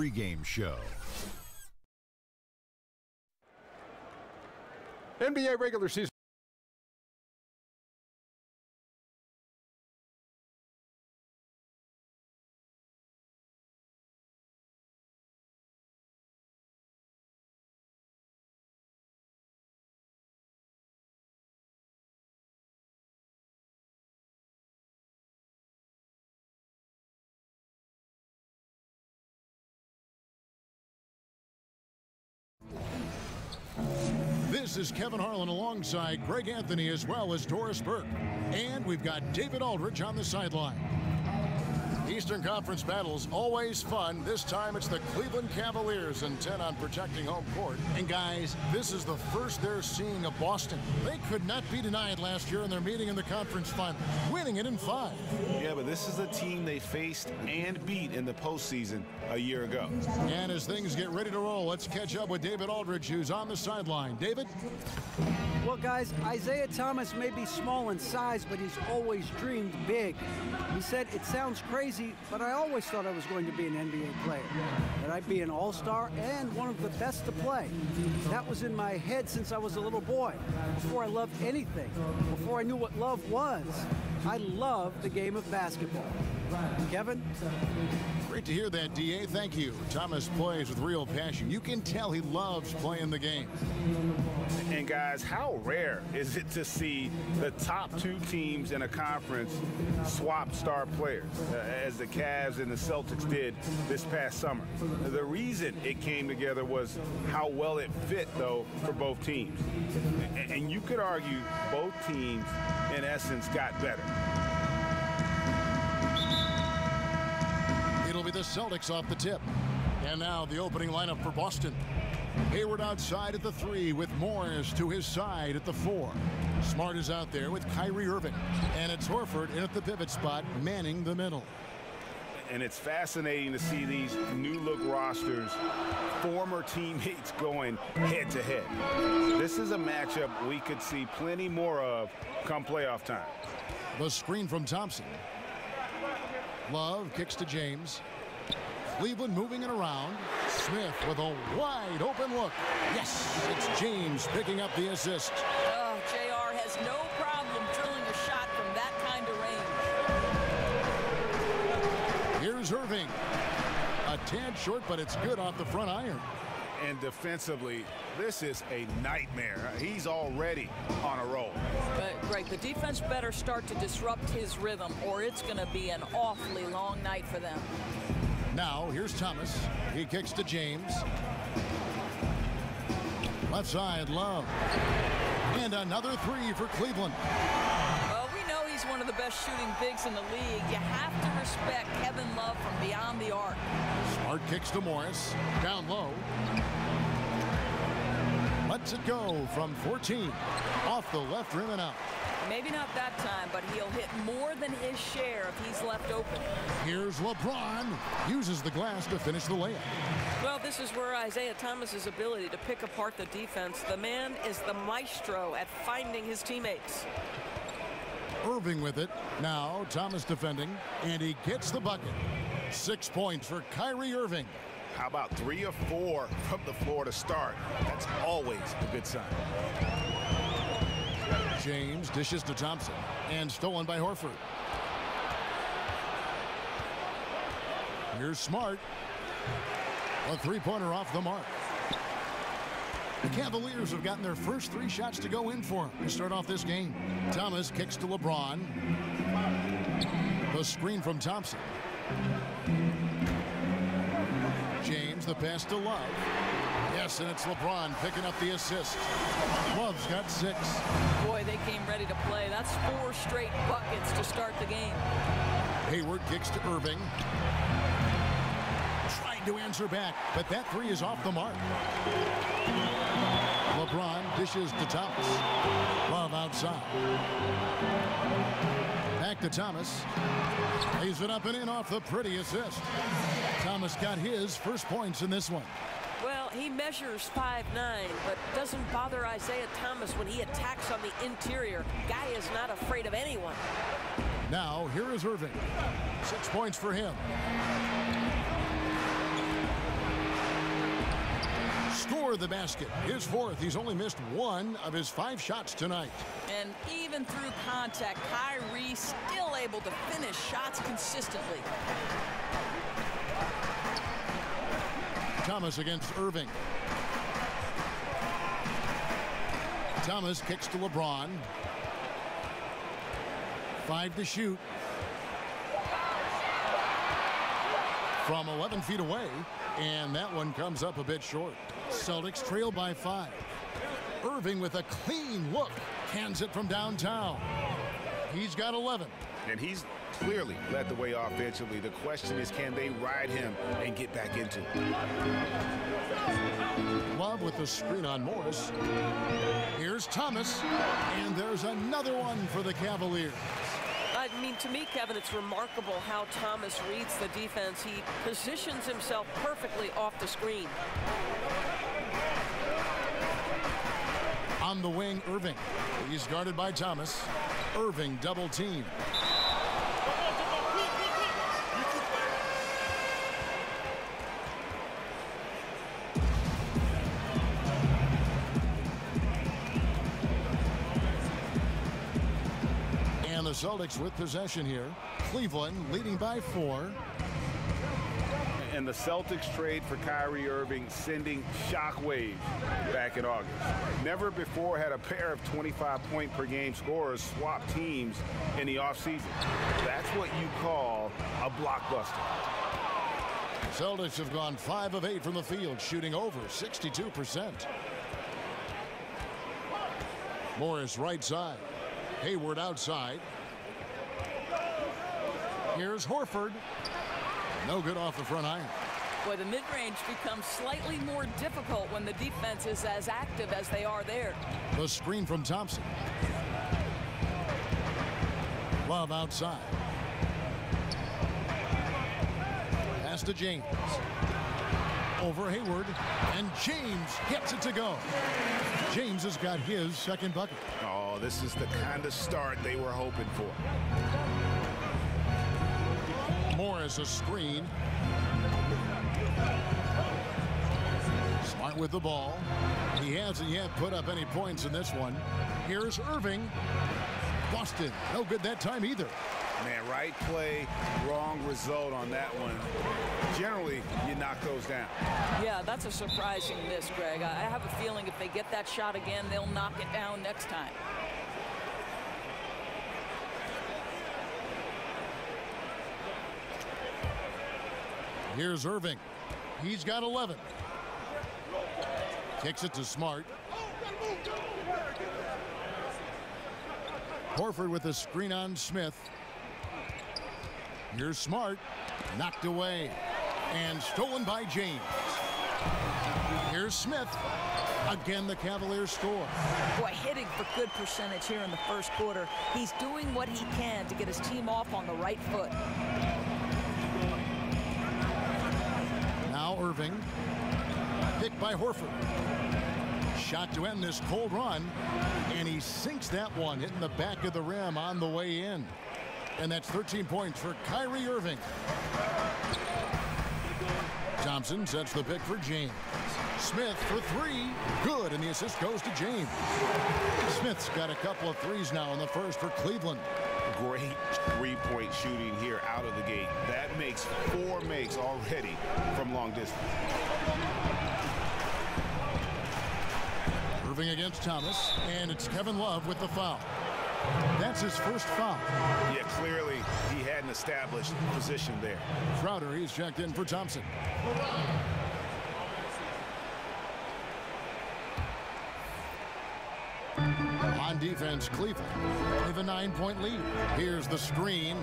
pregame show. NBA regular season. This is Kevin Harlan alongside Greg Anthony as well as Doris Burke. And we've got David Aldridge on the sideline. Eastern Conference battles, always fun. This time it's the Cleveland Cavaliers intent on protecting home court. And guys, this is the first they're seeing of Boston. They could not be denied last year in their meeting in the conference final, winning it in 5. Yeah, but this is the team they faced and beat in the postseason a year ago. And as things get ready to roll, let's catch up with David Aldridge, who's on the sideline. David? Well, guys, Isaiah Thomas may be small in size, but he's always dreamed big. He said, "It sounds crazy, but I always thought I was going to be an NBA player, that I'd be an all-star and one of the best to play. That was in my head since I was a little boy, before I loved anything, before I knew what love was. I love the game of basketball." Kevin? Great to hear that, D.A. Thank you. Thomas plays with real passion. You can tell he loves playing the game. And guys, how rare is it to see the top 2 teams in a conference swap star players, as the Cavs and the Celtics did this past summer? The reason it came together was how well it fit, though, for both teams. And you could argue both teams, in essence, got better. It'll be the Celtics off the tip. And now the opening lineup for Boston. Hayward outside at the 3 with Morris to his side at the 4. Smart is out there with Kyrie Irving. And it's Horford in at the pivot spot, manning the middle. And it's fascinating to see these new-look rosters, former teammates going head-to-head. This is a matchup we could see plenty more of come playoff time. The screen from Thompson. Love kicks to James. Cleveland moving it around. Smith with a wide open look. Yes, it's James picking up the assist. JR has no problem drilling a shot from that kind of range. Here's Irving. A tad short, but it's good off the front iron. And defensively, this is a nightmare. He's already on a roll. Greg, the defense better start to disrupt his rhythm, or it's going to be an awfully long night for them. Now, here's Thomas. He kicks to James. Left side, Love. And another 3 for Cleveland. Well, we know he's one of the best shooting bigs in the league. You have to respect Kevin Love from beyond the arc. Smart kicks to Morris. Down low. Lets it go from 14. Off the left rim and out. Maybe not that time, but he'll hit more than his share if he's left open. Here's LeBron. Uses the glass to finish the layup. Well, this is where Isaiah Thomas's ability to pick apart the defense. The man is the maestro at finding his teammates. Irving with it. Now Thomas defending, and he gets the bucket. 6 points for Kyrie Irving. How about 3 or 4 from the floor to start? That's always a good sign. James dishes to Thompson, and stolen by Horford. Here's Smart. A 3-pointer off the mark. The Cavaliers have gotten their first 3 shots to go in for them to start off this game. Thomas kicks to LeBron. The screen from Thompson. James, the pass to Love. Yes, and it's LeBron picking up the assist. Love's got 6. Boy, they came ready to play. That's 4 straight buckets to start the game. Hayward kicks to Irving. Trying to answer back, but that 3 is off the mark. LeBron dishes to Thomas. Love outside. Back to Thomas. Lays it up and in off the pretty assist. Thomas got his first points in this one. Well, he measures 5'9", but doesn't bother Isaiah Thomas when he attacks on the interior. Guy is not afraid of anyone. Now, here is Irving. 6 points for him. score the basket. His fourth. He's only missed one of his 5 shots tonight. And even through contact, Kyrie still able to finish shots consistently. Thomas against Irving. Thomas kicks to LeBron. 5 to shoot. From 11 feet away, and that one comes up a bit short. Celtics trail by 5. Irving with a clean look. Cans it from downtown. He's got 11. And he's clearly led the way offensively. The question is, can they ride him and get back into it? Love with the screen on Morris. Here's Thomas, and there's another one for the Cavaliers. I mean, to me, Kevin, it's remarkable how Thomas reads the defense. He positions himself perfectly off the screen. On the wing, Irving. He's guarded by Thomas. Irving double team. And the Celtics with possession here. Cleveland leading by 4. And the Celtics trade for Kyrie Irving, sending shockwaves back in August. Never before had a pair of 25-point-per-game scorers swap teams in the offseason. That's what you call a blockbuster. Celtics have gone 5 of 8 from the field, shooting over 62%. Morris right side. Hayward outside. Here's Horford. No good off the front iron. Boy, the mid-range becomes slightly more difficult when the defense is as active as they are there. The screen from Thompson. Love outside. Pass to James. Over Hayward. And James gets it to go. James has got his second bucket. Oh, this is the kind of start they were hoping for. Morris a screen. Smart with the ball. He hasn't yet put up any points in this one. Here's Irving. Busted. No good that time either. Man, right play, wrong result on that one. Generally, you knock those down. Yeah, that's a surprising miss, Greg. I have a feeling if they get that shot again, they'll knock it down next time. Here's Irving. He's got 11. Kicks it to Smart. Horford with a screen on Smith. Here's Smart. Knocked away. And stolen by James. Here's Smith. Again, the Cavaliers score. Boy, hitting for good percentage here in the first quarter. He's doing what he can to get his team off on the right foot. Now Irving. Picked by Horford. Shot to end this cold run. And he sinks that one, hitting the back of the rim on the way in. And that's 13 points for Kyrie Irving. Thompson sets the pick for James. Smith for 3. Good, and the assist goes to James. Smith's got a couple of threes now in the first for Cleveland. Great three-point shooting here out of the gate. That makes 4 makes already from long distance. Irving against Thomas, and it's Kevin Love with the foul. That's his first foul. Yeah, clearly he hadn't established position there. Crowder, he's checked in for Thompson. On defense, Cleveland. They have a 9-point lead. Here's the screen.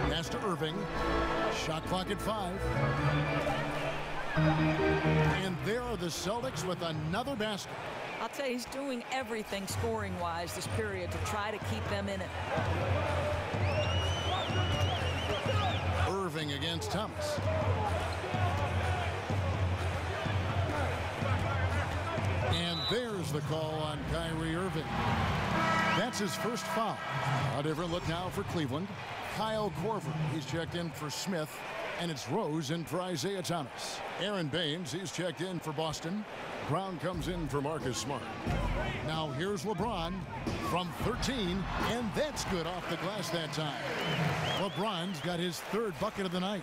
Pass to Irving. Shot clock at 5. And there are the Celtics with another basket. I'll tell you, he's doing everything scoring-wise this period to try to keep them in it. Irving against Thomas. And there's the call on Kyrie Irving. That's his first foul. A different look now for Cleveland. Kyle Korver, he's checked in for Smith. And it's Rose in for Isaiah Thomas. Aaron Baines, he's checked in for Boston. Brown comes in for Marcus Smart. Now here's LeBron from 13, and that's good off the glass that time. LeBron's got his third bucket of the night.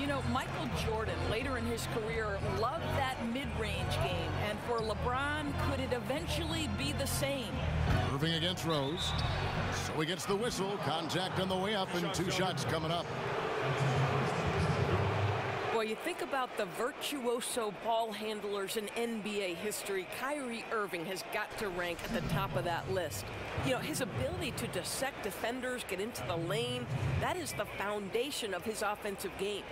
You know, Michael Jordan, later in his career, loved that mid-range game. And for LeBron, could it eventually be the same? Irving against Rose. So he gets the whistle. Contact on the way up, and 2 shots coming up. Well, you think about the virtuoso ball handlers in NBA history, Kyrie Irving has got to rank at the top of that list. You know, his ability to dissect defenders, get into the lane, that is the foundation of his offensive game.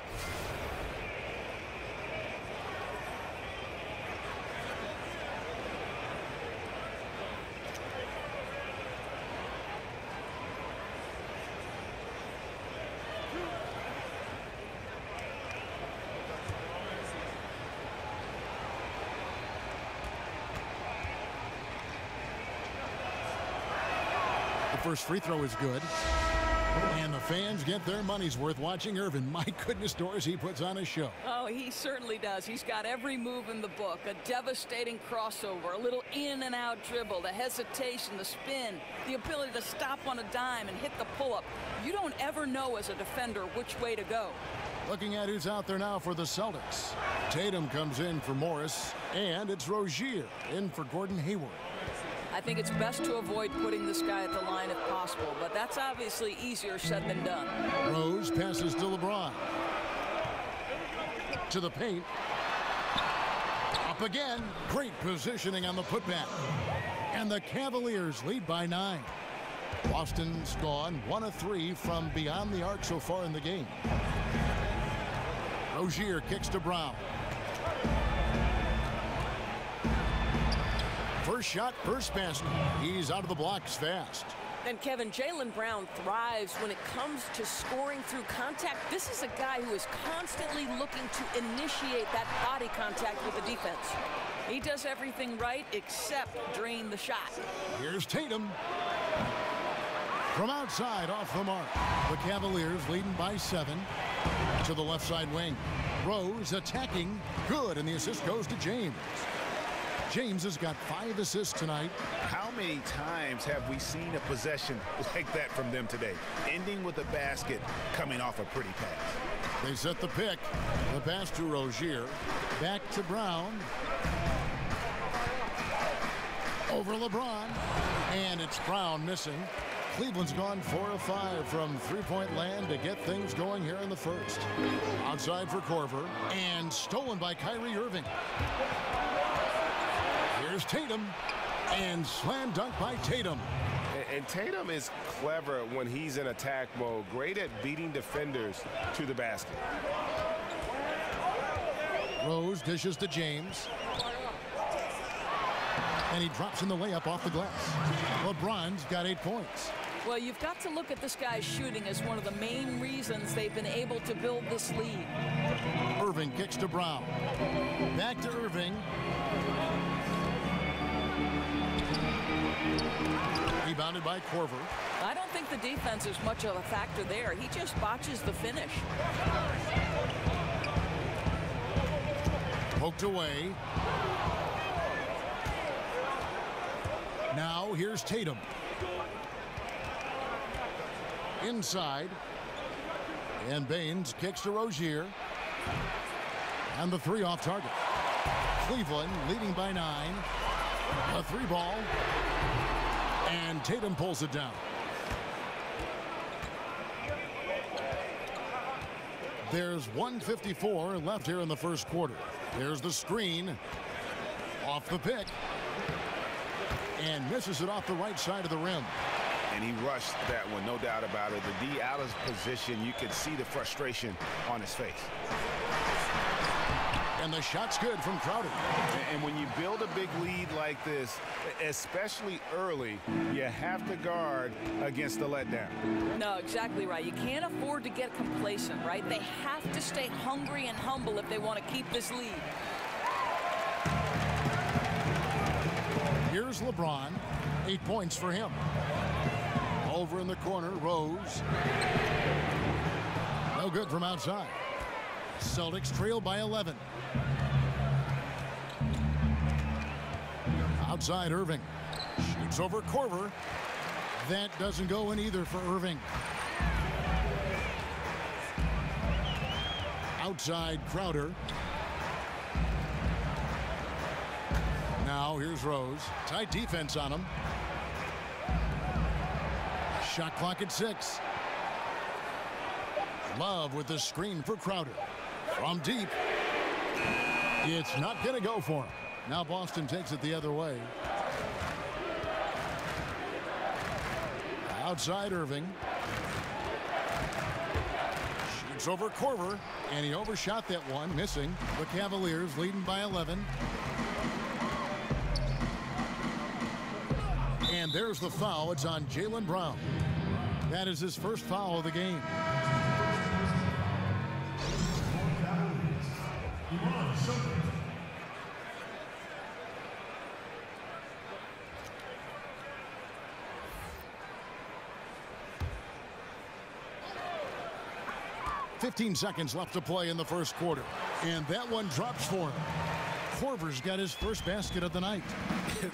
First free throw is good. And the fans get their money's worth watching Irvin. My goodness, Doris, he puts on a show. Oh, he certainly does. He's got every move in the book. A devastating crossover, a little in and out dribble, the hesitation, the spin, the ability to stop on a dime and hit the pull-up. You don't ever know as a defender which way to go. Looking at who's out there now for the Celtics. Tatum comes in for Morris, and it's Rozier in for Gordon Hayward. I think it's best to avoid putting this guy at the line if possible, but that's obviously easier said than done. Rose passes to LeBron. To the paint. Up again. Great positioning on the putback. And the Cavaliers lead by 9. Boston's gone 1 of 3 from beyond the arc so far in the game. Rozier kicks to Brown. First shot, first basket. He's out of the blocks fast. And Kevin, Jaylen Brown thrives when it comes to scoring through contact. This is a guy who is constantly looking to initiate that body contact with the defense. He does everything right except drain the shot. Here's Tatum. From outside, off the mark. The Cavaliers leading by 7 to the left side wing. Rose attacking. Good, and the assist goes to James. James has got 5 assists tonight. How many times have we seen a possession like that from them today? Ending with a basket, coming off a pretty pass. They set the pick. The pass to Rozier. Back to Brown. Over LeBron. And it's Brown missing. Cleveland's gone 4 of 5 from three-point land to get things going here in the first. Outside for Korver. And stolen by Kyrie Irving. Here's Tatum, and slam dunk by Tatum. And Tatum is clever when he's in attack mode. Great at beating defenders to the basket. Rose dishes to James. And he drops in the layup off the glass. LeBron's got 8 points. Well, you've got to look at this guy's shooting as one of the main reasons they've been able to build this lead. Irving kicks to Brown. Back to Irving. Rebounded by Korver. I don't think the defense is much of a factor there. He just botches the finish. Poked away. Now here's Tatum. Inside. And Baines kicks to Rozier. And the 3 off target. Cleveland leading by 9. A 3 ball. And Tatum pulls it down. There's 1:54 left here in the first quarter. There's the screen. Off the pick. And misses it off the right side of the rim. And he rushed that one, no doubt about it. The D out of position, you could see the frustration on his face. And the shot's good from Crowder. And when you build a big lead like this, especially early, you have to guard against the letdown. No, exactly right. You can't afford to get complacent, right? They have to stay hungry and humble if they want to keep this lead. Here's LeBron. 8 points for him. Over in the corner, Rose. No good from outside. Celtics trail by 11. Outside Irving. Shoots over Korver. That doesn't go in either for Irving. Outside Crowder. Now here's Rose. Tight defense on him. Shot clock at 6. Love with the screen for Crowder. From deep. It's not going to go for him. Now Boston takes it the other way. Outside Irving. Shoots over Korver, and he overshot that one, missing. The Cavaliers leading by 11. And there's the foul. It's on Jaylen Brown. That is his first foul of the game. .15 seconds left to play in the first quarter. And that one drops for him. Korver's got his first basket of the night.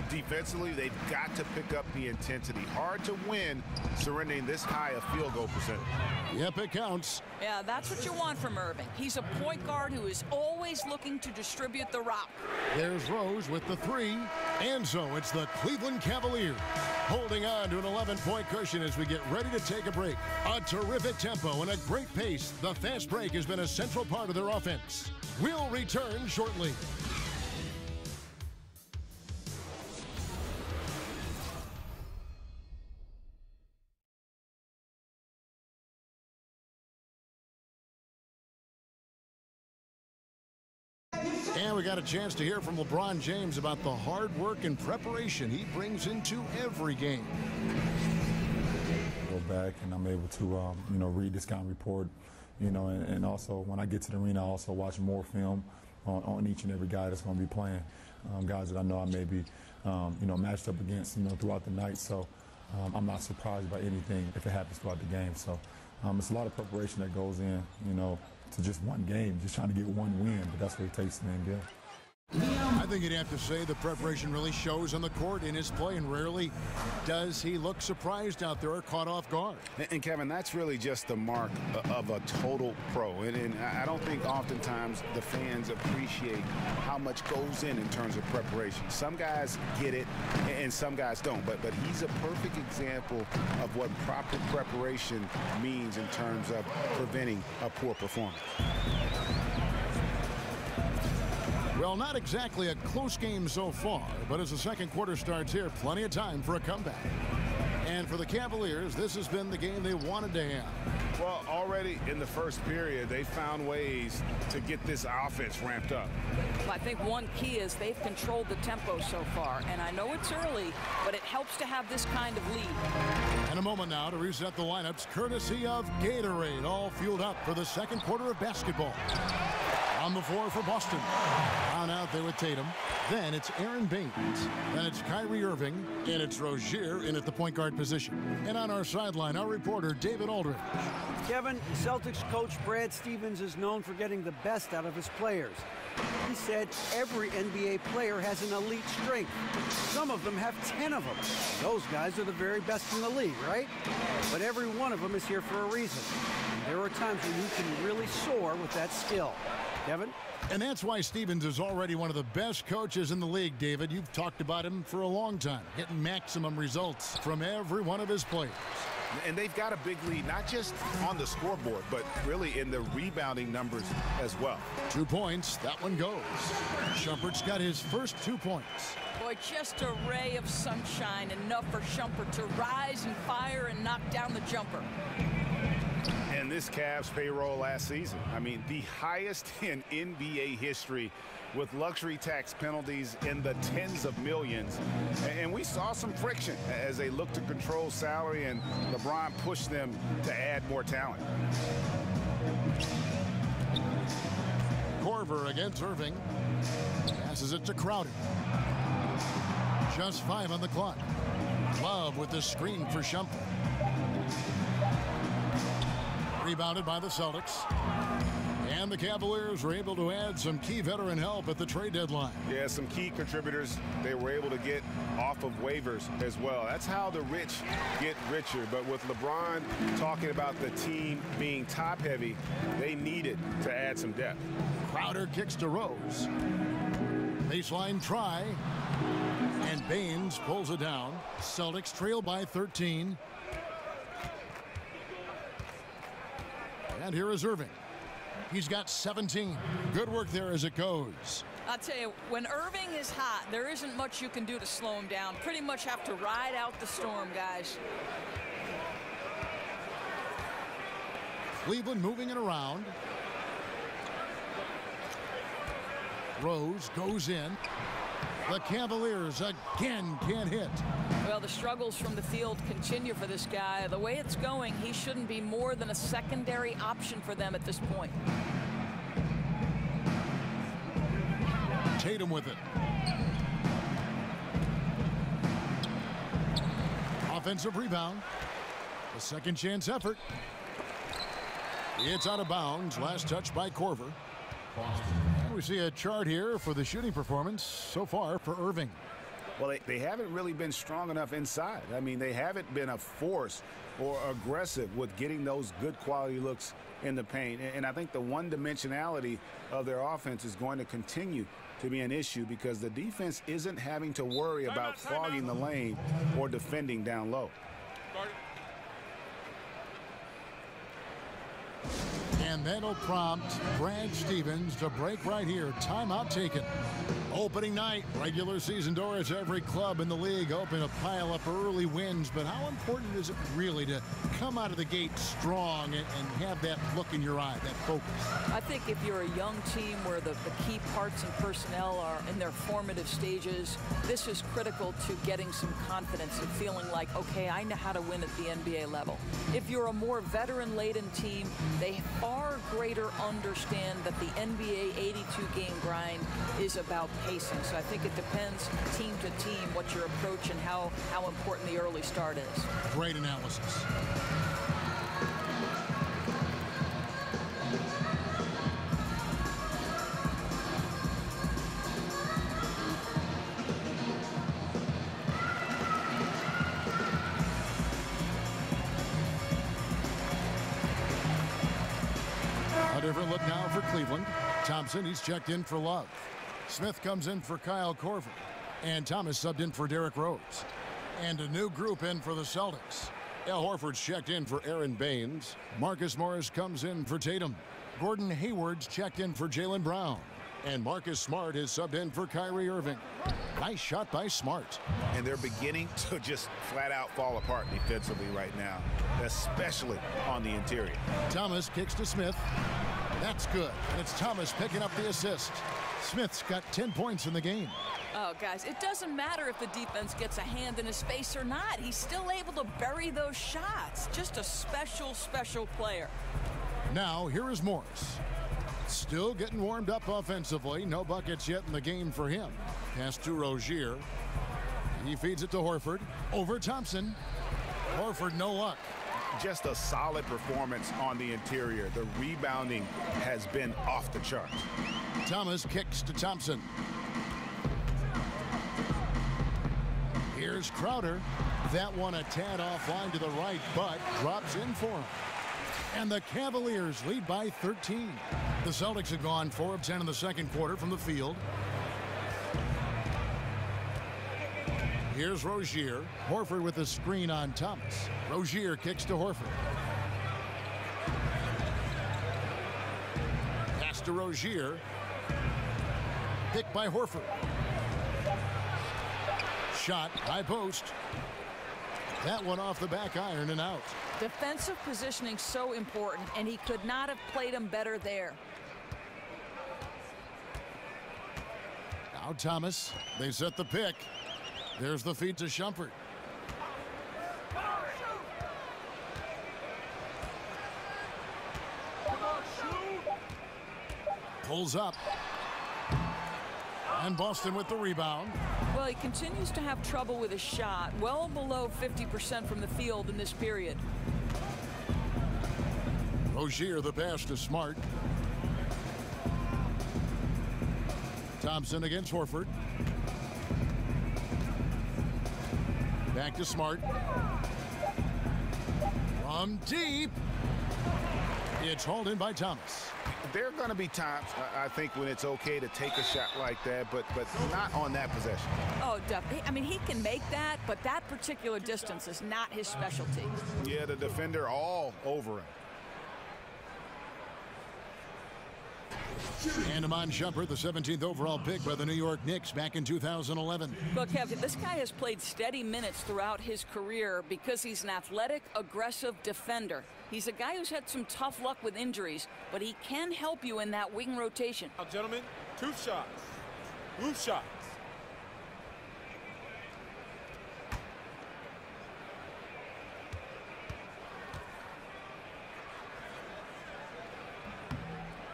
Defensively, they've got to pick up the intensity. Hard to win surrendering this high a field goal percentage. Yep, it counts. Yeah, that's what you want from Irving. He's a point guard who is always looking to distribute the rock. There's Rose with the 3. And so it's the Cleveland Cavaliers holding on to an 11-point cushion as we get ready to take a break. A terrific tempo and a great pace. The fast break has been a central part of their offense. We'll return shortly. And we got a chance to hear from LeBron James about the hard work and preparation he brings into every game. Go back and I'm able to, read the scouting report, and also when I get to the arena, I also watch more film on each and every guy that's going to be playing, guys that I know I may be, matched up against, throughout the night. So I'm not surprised by anything if it happens throughout the game. So it's a lot of preparation that goes in, to just one game, just trying to get one win, but that's what it takes in the NBA. I think you'd have to say the preparation really shows on the court in his play, and rarely does he look surprised out there or caught off guard. And Kevin, that's really just the mark of a total pro. And I don't think oftentimes the fans appreciate how much goes in terms of preparation. Some guys get it and some guys don't. But he's a perfect example of what proper preparation means in terms of preventing a poor performance. Well, not exactly a close game so far, but as the second quarter starts here, plenty of time for a comeback. And for the Cavaliers, this has been the game they wanted to have. Well, already in the first period, they found ways to get this offense ramped up. Well, I think one key is they've controlled the tempo so far. And I know it's early, but it helps to have this kind of lead. And a moment now to reset the lineups, courtesy of Gatorade, all fueled up for the second quarter of basketball. On the floor for Boston. On out there with Tatum. Then it's Aaron Baines. Then it's Kyrie Irving. And it's Rozier in at the point guard position. And on our sideline, our reporter, David Aldridge. Kevin, Celtics coach Brad Stevens is known for getting the best out of his players. He said every NBA player has an elite strength. Some of them have 10 of them. Those guys are the very best in the league, right? But every one of them is here for a reason. And there are times when you can really soar with that skill. Kevin? And that's why Stevens is already one of the best coaches in the league, David. You've talked about him for a long time, getting maximum results from every one of his players. And they've got a big lead, not just on the scoreboard, but really in the rebounding numbers as well. 2 points. That one goes. Shumpert's got his first 2 points. Boy, just a ray of sunshine, enough for Shumpert to rise and fire and knock down the jumper. And this Cavs payroll last season, I mean, the highest in NBA history, with luxury tax penalties in the tens of millions. And we saw some friction as they looked to control salary, and LeBron pushed them to add more talent. Korver against Irving. Passes it to Crowder. Just 5 on the clock. Love with the screen for Shumpert. Rebounded by the Celtics. And the Cavaliers were able to add some key veteran help at the trade deadline. Yeah, some key contributors they were able to get off of waivers as well. That's how the rich get richer. But with LeBron talking about the team being top-heavy, they needed to add some depth. Crowder kicks to Rose. Baseline try. And Baines pulls it down. Celtics trail by 13. And here is Irving. He's got 17. Good work there as it goes. I'll tell you, when Irving is hot, there isn't much you can do to slow him down. Pretty much have to ride out the storm, guys. Cleveland moving it around. Rose goes in. The Cavaliers again can't hit. Well, the struggles from the field continue for this guy. The way it's going, he shouldn't be more than a secondary option for them at this point. Tatum with it. Offensive rebound. A second chance effort. It's out of bounds. Last touch by Korver. And we see a chart here for the shooting performance so far for Irving. Well, they haven't really been strong enough inside. I mean, they haven't been a force or aggressive with getting those good quality looks in the paint. And I think the one-dimensionality of their offense is going to continue to be an issue because the defense isn't having to worry about clogging the lane or defending down low. And that'll prompt Brad Stevens to break right here. Timeout taken. Opening night, regular season doors, every club in the league hoping to pile up early wins. But how important is it really to come out of the gate strong and have that look in your eye, that focus? I think if you're a young team where the key parts and personnel are in their formative stages, this is critical to getting some confidence and feeling like, okay, I know how to win at the NBA level. If you're a more veteran-laden team, they far greater understand that the NBA 82-game grind is about pacing. So I think it depends team to team what your approach and how important the early start is. Great analysis. A different look now for Cleveland. Thompson, he's checked in for Love. Smith comes in for Kyle Korver. And Thomas subbed in for Derrick Rose. And a new group in for the Celtics. Al Horford's checked in for Aaron Baines. Marcus Morris comes in for Tatum. Gordon Hayward's checked in for Jaylen Brown. And Marcus Smart is subbed in for Kyrie Irving. Nice shot by Smart. And they're beginning to just flat out fall apart defensively right now, especially on the interior. Thomas kicks to Smith. That's good. And it's Thomas picking up the assist. Smith's got 10 points in the game. Oh, guys, it doesn't matter if the defense gets a hand in his face or not. He's still able to bury those shots. Just a special, special player. Now, here is Morris. Still getting warmed up offensively. No buckets yet in the game for him. Pass to Rozier. He feeds it to Horford. Over Thompson. Horford, no luck. Just a solid performance on the interior. The rebounding has been off the charts. Thomas kicks to Thompson. Here's Crowder. That one a tad offline to the right, but drops in for him. And the Cavaliers lead by 13. The Celtics have gone 4 of 10 in the second quarter from the field. Here's Rozier. Horford with a screen on Thomas. Rozier kicks to Horford. Pass to Rozier. Picked by Horford. Shot, high post. That one off the back iron and out. Defensive positioning so important, and he could not have played him better there. Now Thomas. They set the pick. There's the feed to Shumpert. Pulls up. And Boston with the rebound. Well, he continues to have trouble with his shot, well below 50% from the field in this period. Rozier the pass to Smart. Thompson against Horford. Back to Smart. From deep. It's hauled in by Thomas. There are going to be times, I think, when it's okay to take a shot like that, but not on that possession. Oh, definitely. I mean, he can make that, but that particular distance is not his specialty. Yeah, the defender all over him. And Iman Shumpert, the 17th overall pick by the New York Knicks back in 2011. Well, Kevin, this guy has played steady minutes throughout his career because he's an athletic, aggressive defender. He's a guy who's had some tough luck with injuries, but he can help you in that wing rotation. Now, gentlemen, 2 shots. Roof shots.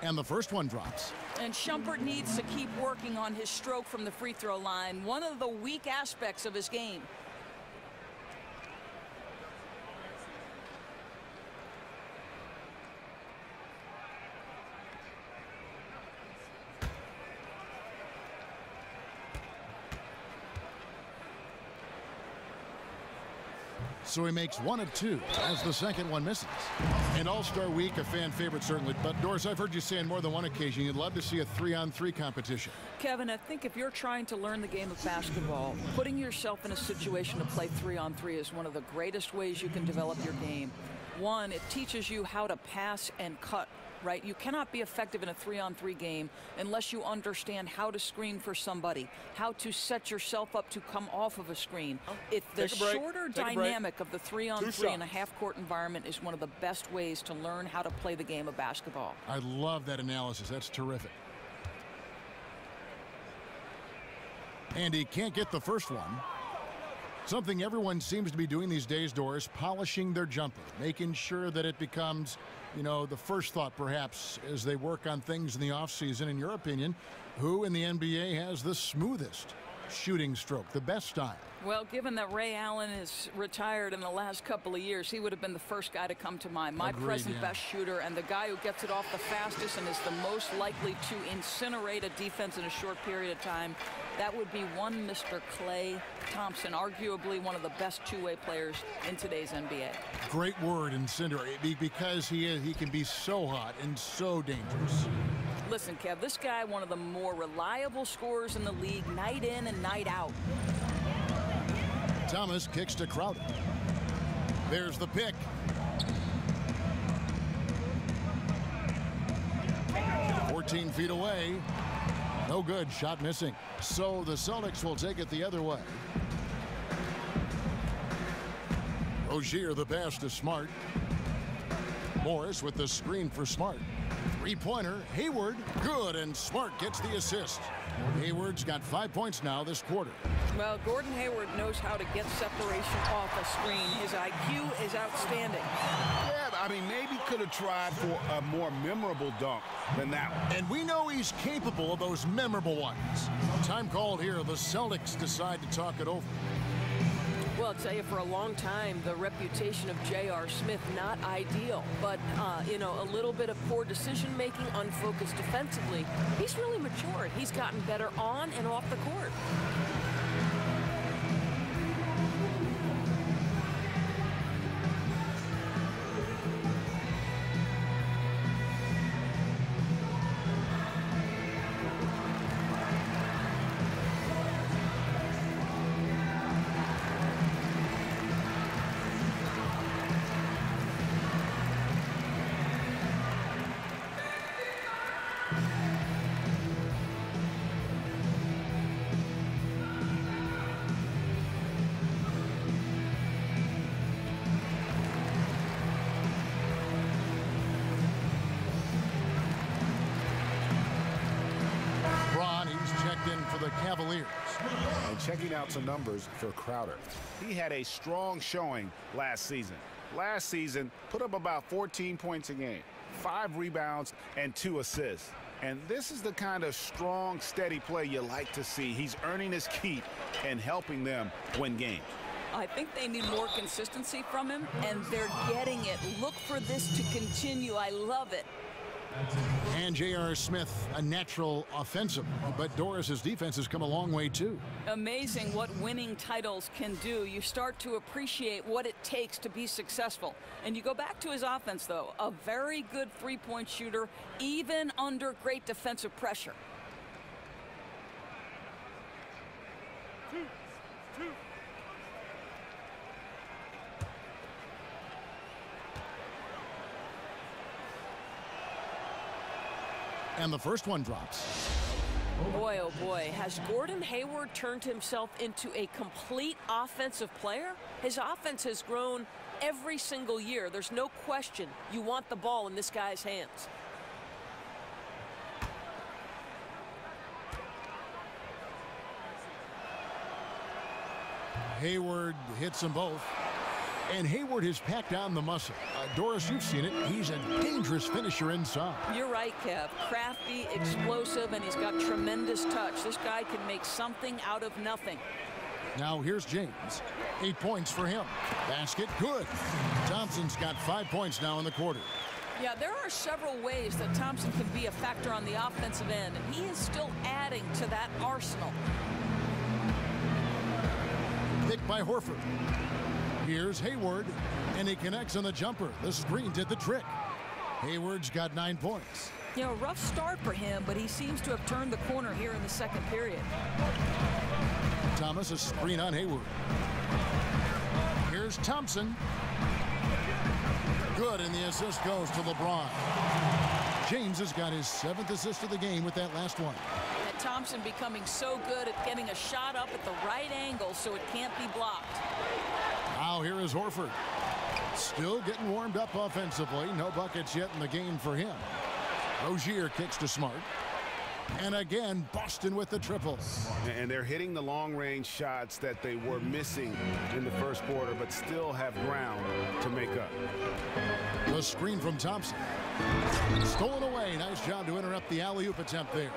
And the first one drops. And Shumpert needs to keep working on his stroke from the free throw line, one of the weak aspects of his game. So he makes 1 of 2 as the second one misses. And All-Star Week, a fan favorite certainly. But Doris, I've heard you say on more than one occasion you'd love to see a 3-on-3 competition. Kevin, I think if you're trying to learn the game of basketball, putting yourself in a situation to play 3-on-3 is one of the greatest ways you can develop your game. One, it teaches you how to pass and cut. Right? You cannot be effective in a 3-on-3 game unless you understand how to screen for somebody, how to set yourself up to come off of a screen. It's the shorter dynamic of the 3-on-3 in a half-court environment is one of the best ways to learn how to play the game of basketball. I love that analysis. That's terrific. And he can't get the first one. Something everyone seems to be doing these days, Doris, polishing their jumper, making sure that it becomes, you know, the first thought perhaps as they work on things in the offseason. In your opinion, who in the NBA has the smoothest shooting stroke, the best style? Well, given that Ray Allen is retired in the last couple of years, he would have been the first guy to come to mind. My present best shooter and the guy who gets it off the fastest and is the most likely to incinerate a defense in a short period of time. That would be one Mr. Klay Thompson, arguably one of the best two-way players in today's NBA. Great word, incinerate, because he can be so hot and so dangerous. Listen, Kev, this guy, one of the more reliable scorers in the league, night in and night out. Thomas kicks to Crowder. There's the pick. "14 feet away. No good. Shot missing. So the Celtics will take it the other way. Rozier the pass to Smart. Morris with the screen for Smart. Three-pointer. Hayward. Good. And Smart gets the assist. Hayward's got 5 points now this quarter. Well, Gordon Hayward knows how to get separation off a screen. His IQ is outstanding. Yeah, I mean, maybe could have tried for a more memorable dunk than that one. And we know he's capable of those memorable ones. Time called here. The Celtics decide to talk it over. Well, I'll tell you, for a long time, the reputation of J.R. Smith, not ideal. But, you know, a little bit of poor decision-making, unfocused defensively. He's really matured. He's gotten better on and off the court. For the Cavaliers. And checking out some numbers for Crowder. He had a strong showing last season. Last season, put up about 14 points a game, 5 rebounds, and 2 assists. And this is the kind of strong, steady play you like to see. He's earning his keep and helping them win games. I think they need more consistency from him, and they're getting it. Look for this to continue. I love it. And J.R. Smith, a natural offensive. But Doris's defense has come a long way, too. Amazing what winning titles can do. You start to appreciate what it takes to be successful. And you go back to his offense, though. A very good three-point shooter, even under great defensive pressure. And the first one drops. Boy, oh boy, has Gordon Hayward turned himself into a complete offensive player? His offense has grown every single year. There's no question you want the ball in this guy's hands. Hayward hits them both. And Hayward has packed down the muscle. Doris, you've seen it. He's a dangerous finisher inside. You're right, Kev. Crafty, explosive, and he's got tremendous touch. This guy can make something out of nothing. Now here's James. 8 points for him. Basket, good. Thompson's got 5 points now in the quarter. Yeah, there are several ways that Thompson can be a factor on the offensive end, and he is still adding to that arsenal. Picked by Horford. Here's Hayward, and he connects on the jumper. The screen did the trick. Hayward's got 9 points. You know, rough start for him, but he seems to have turned the corner here in the second period. Thomas, a screen on Hayward. Here's Thompson. Good, and the assist goes to LeBron. James has got his 7th assist of the game with that last one. And Thompson becoming so good at getting a shot up at the right angle so it can't be blocked. Now here is Horford. Still getting warmed up offensively. No buckets yet in the game for him. Rozier kicks to Smart. And again, Boston with the triple. And they're hitting the long-range shots that they were missing in the first quarter, but still have ground to make up. The screen from Thompson. Stolen away. Nice job to interrupt the alley-oop attempt there.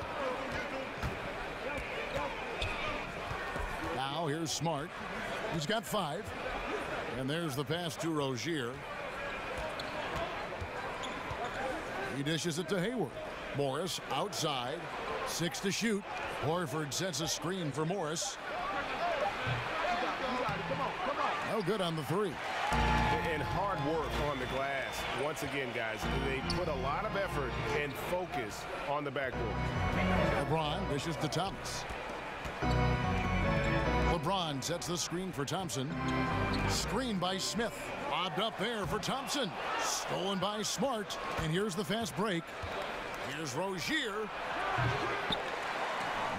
Now here's Smart. He's got 5. And there's the pass to Rozier. He dishes it to Hayward. Morris outside. 6 to shoot. Horford sets a screen for Morris. No good on the 3. And hard work on the glass. Once again, guys, they put a lot of effort and focus on the backboard. LeBron dishes to Thomas. LeBron sets the screen for Thompson. Screen by Smith. Lobbed up there for Thompson. Stolen by Smart. And here's the fast break. Here's Rozier.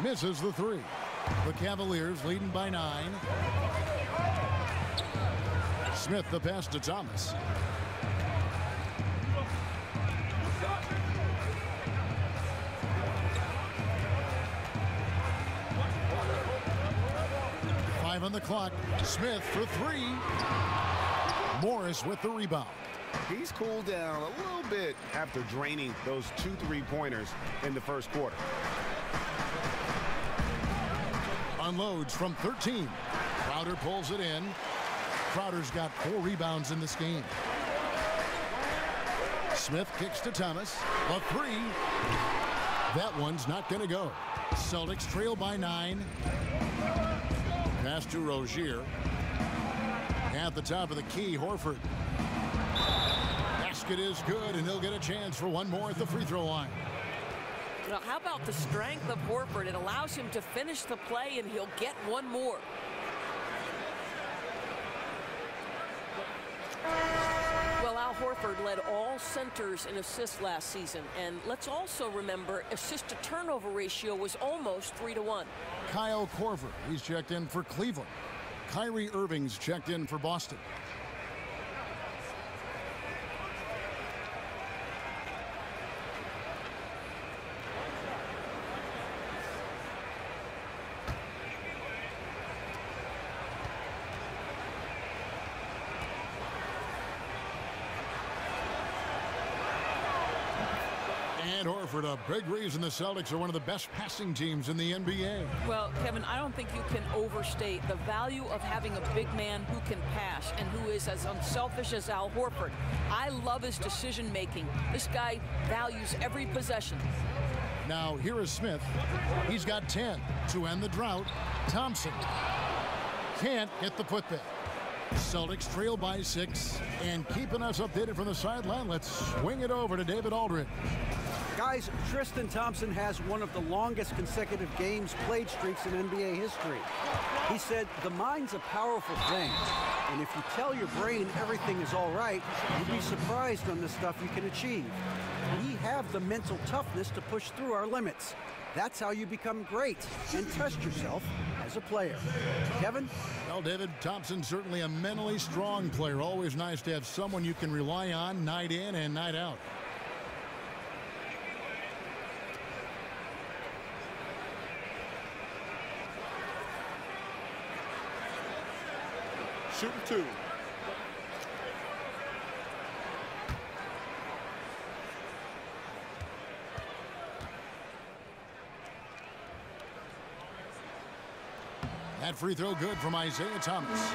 Misses the 3. The Cavaliers leading by 9. Smith the pass to Thomas. On the clock. Smith for 3. Morris with the rebound. He's cooled down a little bit after draining those 2 3-pointers in the first quarter. Unloads from 13. Crowder pulls it in. Crowder's got 4 rebounds in this game. Smith kicks to Thomas. A 3. That one's not going to go. Celtics trail by 9. Pass to Rozier. At the top of the key, Horford. Basket is good, and he'll get a chance for one more at the free throw line. Now, how about the strength of Horford? It allows him to finish the play, and he'll get one more. Well, Al Horford led all centers in assists last season. And let's also remember, assist-to-turnover ratio was almost 3-to-1. Kyle Korver, he's checked in for Cleveland. Kyrie Irving's checked in for Boston. And Horford, a big reason the Celtics are one of the best passing teams in the NBA. Well, Kevin, I don't think you can overstate the value of having a big man who can pass and who is as unselfish as Al Horford. I love his decision-making. This guy values every possession. Now, here is Smith. He's got 10 to end the drought. Thompson can't get the putback. Celtics trail by 6. And keeping us updated from the sideline, let's swing it over to David Aldridge. Guys, Tristan Thompson has one of the longest consecutive games played streaks in NBA history. He said, the mind's a powerful thing. And if you tell your brain everything is all right, you'd be surprised on the stuff you can achieve. We have the mental toughness to push through our limits. That's how you become great and test yourself as a player. Kevin? Well, David, Thompson's certainly a mentally strong player. Always nice to have someone you can rely on night in and night out. Shooting 2. That free throw good from Isaiah Thomas.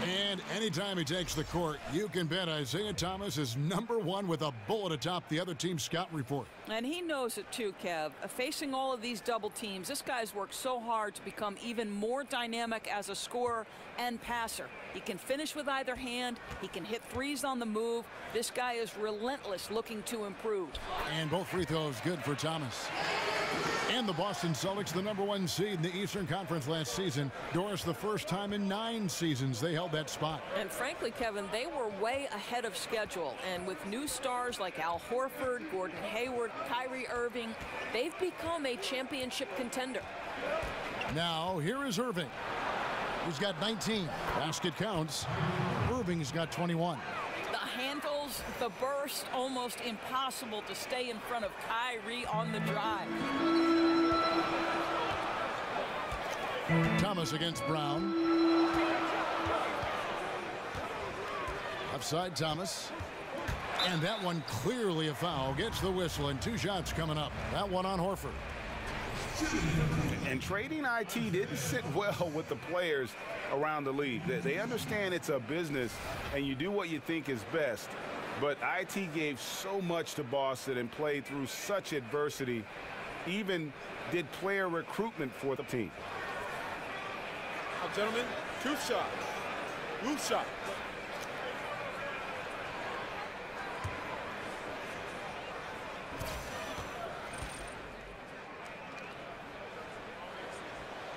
And anytime he takes the court, you can bet Isaiah Thomas is #1 with a bullet atop the other team's scout report. And he knows it too, Kev. Facing all of these double teams, this guy's worked so hard to become even more dynamic as a scorer and passer. He can finish with either hand. He can hit threes on the move. This guy is relentless looking to improve. And both free throws good for Thomas. And the Boston Celtics, the #1 seed in the Eastern Conference last season. Doris, the first time in 9 seasons they held that spot. And frankly, Kevin, they were way ahead of schedule. And with new stars like Al Horford, Gordon Hayward, Kyrie Irving, they've become a championship contender. Now, here is Irving. He's got 19. Basket counts. Irving's got 21. The handles, the burst, almost impossible to stay in front of Kyrie on the drive. Thomas against Brown. Offside Thomas. And that one clearly a foul. Gets the whistle and 2 shots coming up. That one on Horford. And trading IT didn't sit well with the players around the league. They understand it's a business and you do what you think is best. But IT gave so much to Boston and played through such adversity, even did player recruitment for the team. Now, gentlemen, 2 shots. Loose shot.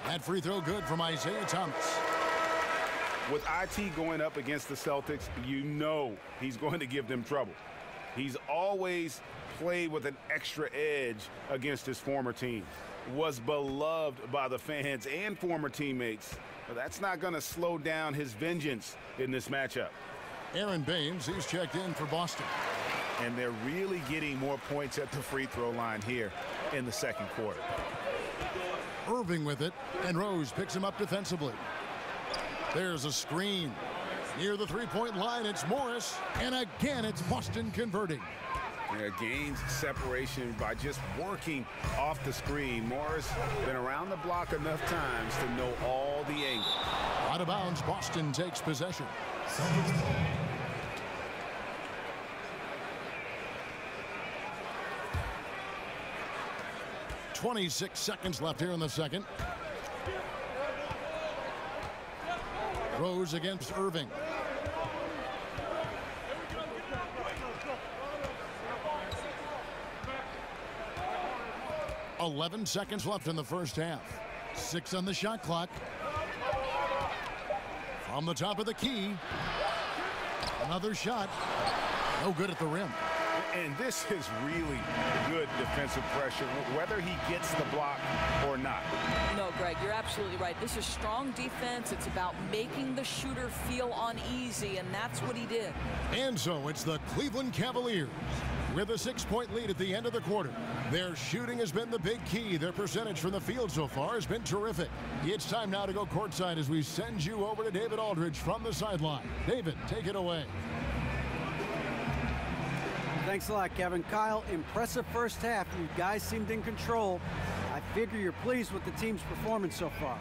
That free throw good from Isaiah Thomas. With IT going up against the Celtics, you know he's going to give them trouble. He's always played with an extra edge against his former team. Was beloved by the fans and former teammates. But that's not going to slow down his vengeance in this matchup. Aaron Baines, he's checked in for Boston. And they're really getting more points at the free throw line here in the second quarter. Irving with it, and Rose picks him up defensively. There's a screen. Near the three-point line, it's Morris, and again, it's Boston converting. Gains separation by just working off the screen. Morris been around the block enough times to know all the angles. Out of bounds, Boston takes possession. 26 seconds left here in the second. Rose against Irving. "11 seconds left in the first half. 6 on the shot clock. From the top of the key. Another shot. No good at the rim. And this is really good defensive pressure, whether he gets the block or not. No, Greg, you're absolutely right. This is strong defense. It's about making the shooter feel uneasy, and that's what he did. And so it's the Cleveland Cavaliers with a 6-point lead at the end of the quarter. Their shooting has been the big key. Their percentage from the field so far has been terrific. It's time now to go courtside as we send you over to David Aldridge from the sideline. David, take it away. Thanks a lot, Kevin. Kyle, impressive first half. You guys seemed in control. I figure you're pleased with the team's performance so far.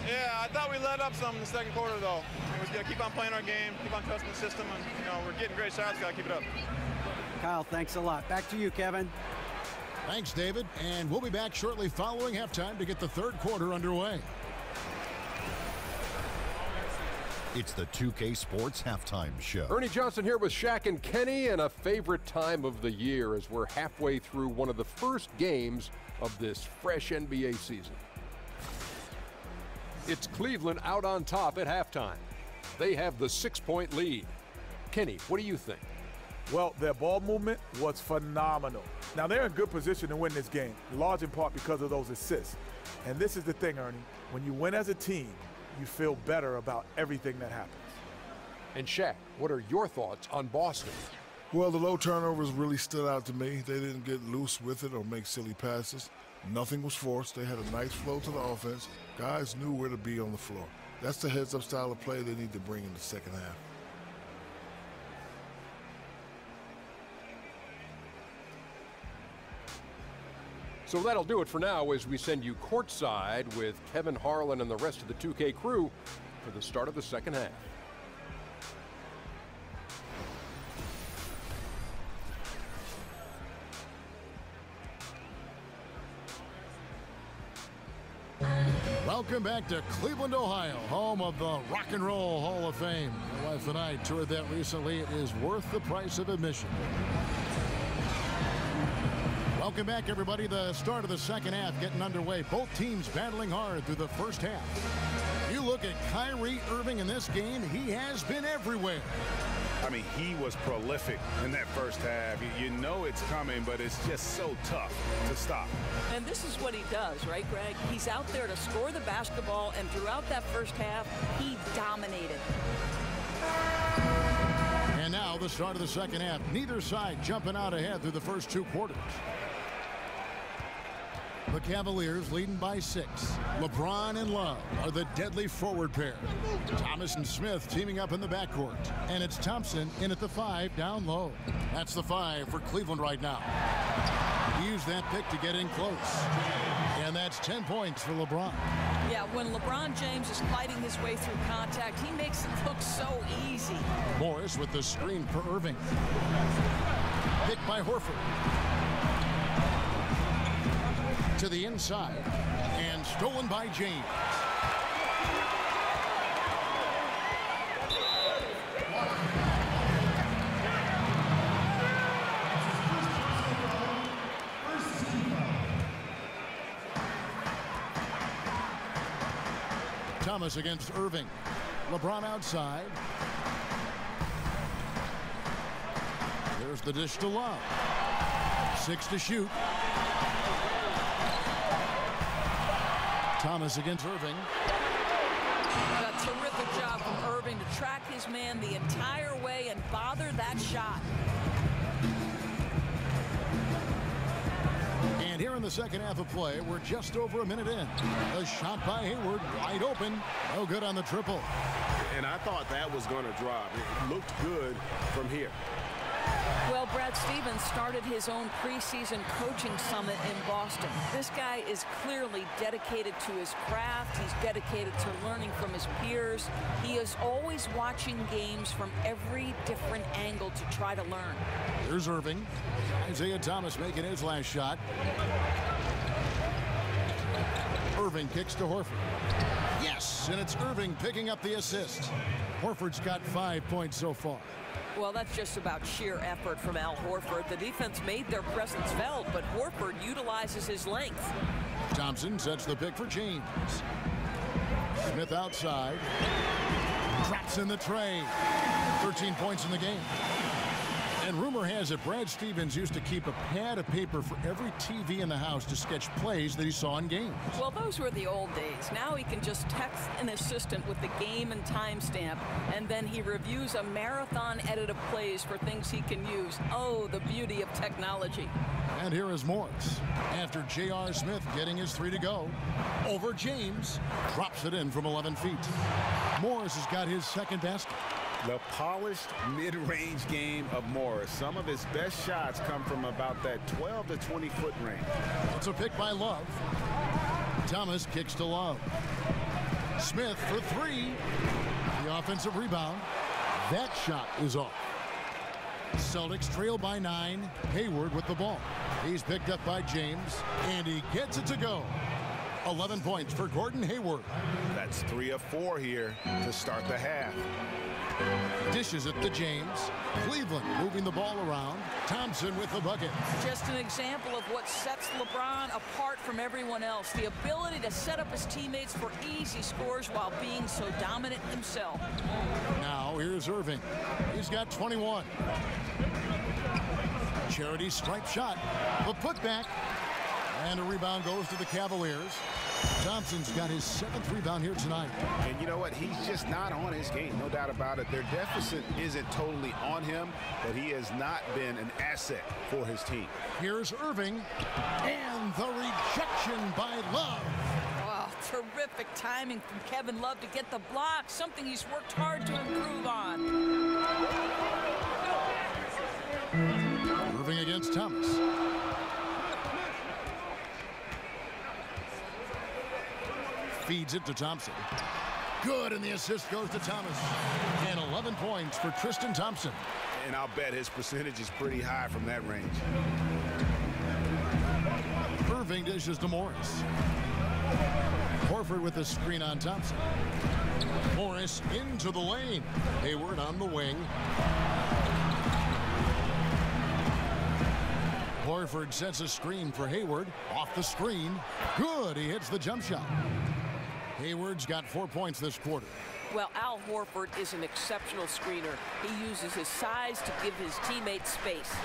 Yeah, I thought we let up some in the second quarter, though. We just got to keep on playing our game, keep on trusting the system, and, we're getting great shots. Got to keep it up. Kyle, thanks a lot. Back to you, Kevin. Thanks, David. And we'll be back shortly following halftime to get the third quarter underway. It's the 2K Sports Halftime Show. Ernie Johnson here with Shaq and Kenny, and a favorite time of the year as we're halfway through one of the first games of this fresh NBA season. It's Cleveland out on top at halftime. They have the 6-point lead. Kenny, what do you think? Well, their ball movement was phenomenal. Now, they're in good position to win this game, large in part because of those assists. And this is the thing, Ernie. When you win as a team, you feel better about everything that happens. And Shaq, what are your thoughts on Boston? Well, the low turnovers really stood out to me. They didn't get loose with it or make silly passes. Nothing was forced. They had a nice flow to the offense. Guys knew where to be on the floor. That's the heads-up style of play they need to bring in the second half. So that'll do it for now as we send you courtside with Kevin Harlan and the rest of the 2K crew for the start of the second half. Welcome back to Cleveland, Ohio, home of the Rock and Roll Hall of Fame. My wife and I toured that recently. It is worth the price of admission. Welcome back, everybody. The start of the second half getting underway. Both teams battling hard through the first half. You look at Kyrie Irving in this game, he has been everywhere. I mean, he was prolific in that first half. You know it's coming, but it's just so tough to stop. And this is what he does, right, Greg? He's out there to score the basketball, and throughout that first half, he dominated. And now the start of the second half. Neither side jumping out ahead through the first two quarters. The Cavaliers leading by 6. LeBron and Love are the deadly forward pair. Thomas and Smith teaming up in the backcourt. And it's Thompson in at the 5 down low. That's the 5 for Cleveland right now. He used that pick to get in close. And that's 10 points for LeBron. Yeah, when LeBron James is fighting his way through contact, he makes it look so easy. Morris with the screen for Irving. Picked by Horford. To the inside, and stolen by James. Thomas against Irving. LeBron outside. There's the dish to Love. 6 to shoot. Thomas against Irving. A terrific job from Irving to track his man the entire way and bother that shot. And here in the second half of play, we're just over a minute in. A shot by Hayward, wide open. No good on the triple. And I thought that was going to drop. It looked good from here. Well, Brad Stevens started his own preseason coaching summit in Boston. This guy is clearly dedicated to his craft. He's dedicated to learning from his peers. He is always watching games from every different angle to try to learn. Here's Irving. Isaiah Thomas making his last shot. Irving kicks to Horford. Yes, and it's Irving picking up the assist. Horford's got 5 points so far. Well, that's just about sheer effort from Al Horford. The defense made their presence felt, but Horford utilizes his length. Thompson sets the pick for James. Smith outside. Drops in the tray. 13 points in the game. And rumor has it Brad Stevens used to keep a pad of paper for every TV in the house to sketch plays that he saw in games. Well, those were the old days. Now he can just text an assistant with the game and timestamp, and then he reviews a marathon edit of plays for things he can use. Oh, the beauty of technology. And here is Morris. After J.R. Smith getting his 3 to go, over James, drops it in from 11 feet. Morris has got his second basket. The polished mid-range game of Morris. Some of his best shots come from about that 12 to 20-foot range. It's a pick by Love. Thomas kicks to Love. Smith for three. The offensive rebound. That shot is off. Celtics trail by 9. Hayward with the ball. He's picked up by James, and he gets it to go. 11 points for Gordon Hayward. That's 3 of 4 here to start the half. Dishes it to James. Cleveland moving the ball around. Thompson with the bucket. Just an example of what sets LeBron apart from everyone else. The ability to set up his teammates for easy scores while being so dominant himself. Now here's Irving. He's got 21. Charity stripe shot. The putback. And a rebound goes to the Cavaliers. Thompson's got his 7th rebound here tonight. And you know what? He's just not on his game. No doubt about it. Their deficit isn't totally on him, but he has not been an asset for his team. Here's Irving. And the rejection by Love. Wow, terrific timing from Kevin Love to get the block, something he's worked hard to improve on. Irving against Thomas. Feeds it to Thompson. Good, and the assist goes to Thomas. And 11 points for Tristan Thompson. And I'll bet his percentage is pretty high from that range. Irving dishes to Morris. Horford with the screen on Thompson. Morris into the lane. Hayward on the wing. Horford sets a screen for Hayward. Off the screen. Good, he hits the jump shot. Hayward's got 4 points this quarter. Well, Al Horford is an exceptional screener. He uses his size to give his teammates space.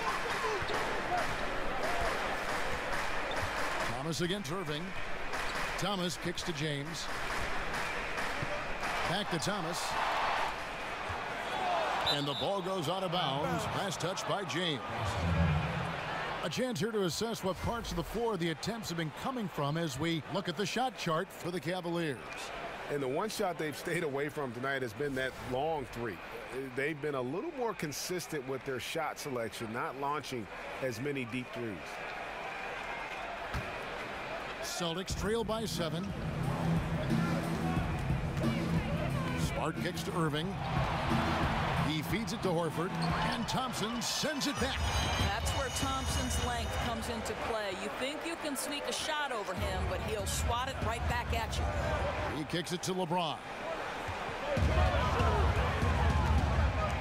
Thomas against Irving. Thomas kicks to James. Back to Thomas. And the ball goes out of bounds. Last touch by James. A chance here to assess what parts of the floor the attempts have been coming from as we look at the shot chart for the Cavaliers. And the one shot they've stayed away from tonight has been that long three. They've been a little more consistent with their shot selection, not launching as many deep threes. Celtics trail by 7. Smart kicks to Irving. He feeds it to Horford, and Thompson sends it back. That's where Thompson's length comes into play. You think you can sneak a shot over him, but he'll swat it right back at you. He kicks it to LeBron.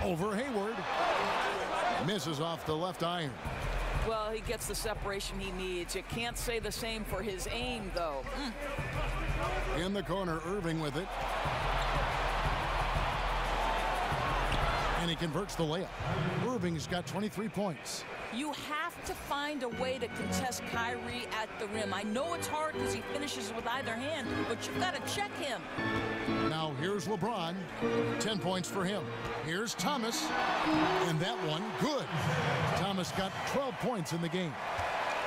Over Hayward. Misses off the left iron. Well, he gets the separation he needs. You can't say the same for his aim, though. In the corner, Irving with it. And he converts the layup. Irving's got 23 points. You have to find a way to contest Kyrie at the rim. I know it's hard because he finishes with either hand, but you've got to check him. Now here's LeBron. 10 points for him. Here's Thomas. And that one, good. Thomas got 12 points in the game.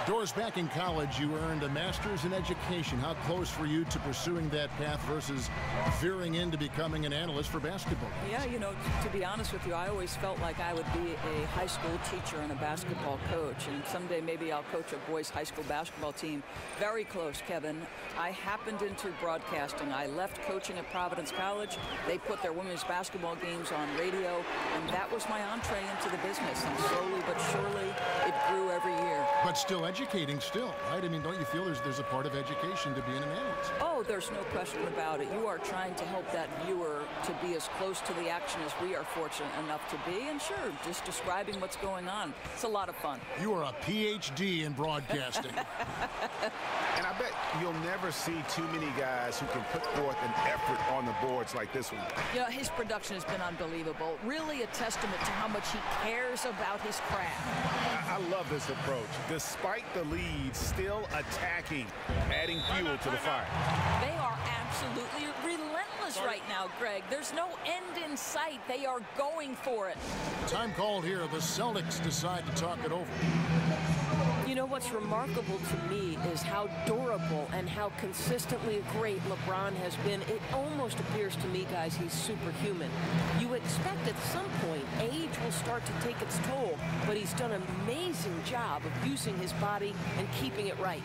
Doris, back in college, you earned a master's in education. How close were you to pursuing that path versus veering into becoming an analyst for basketball? Yeah, you know, to be honest with you, I always felt like I would be a high school teacher and a basketball coach. And someday maybe I'll coach a boys' high school basketball team. Very close, Kevin. I happened into broadcasting. I left coaching at Providence College. They put their women's basketball games on radio, and that was my entree into the business. And slowly but surely, it grew every year. But still educating still, right? I mean, don't you feel there's a part of education to being an analyst? Oh, there's no question about it. You are trying to help that viewer to be as close to the action as we are fortunate enough to be. And sure, just describing what's going on. It's a lot of fun. You are a PhD in broadcasting. And I bet you'll never see too many guys who can put forth an effort on the boards like this one. You know, his production has been unbelievable. Really a testament to how much he cares about his craft. I love this approach. Despite the lead, still attacking, adding fuel to the fire. They are absolutely relentless right now, Greg. There's no end in sight. They are going for it. Time called here. The Celtics decide to talk it over. You You know, what's remarkable to me is how durable and how consistently great LeBron has been. It almost appears to me, guys, he's superhuman. You expect at some point age will start to take its toll, but he's done an amazing job of using his body and keeping it right.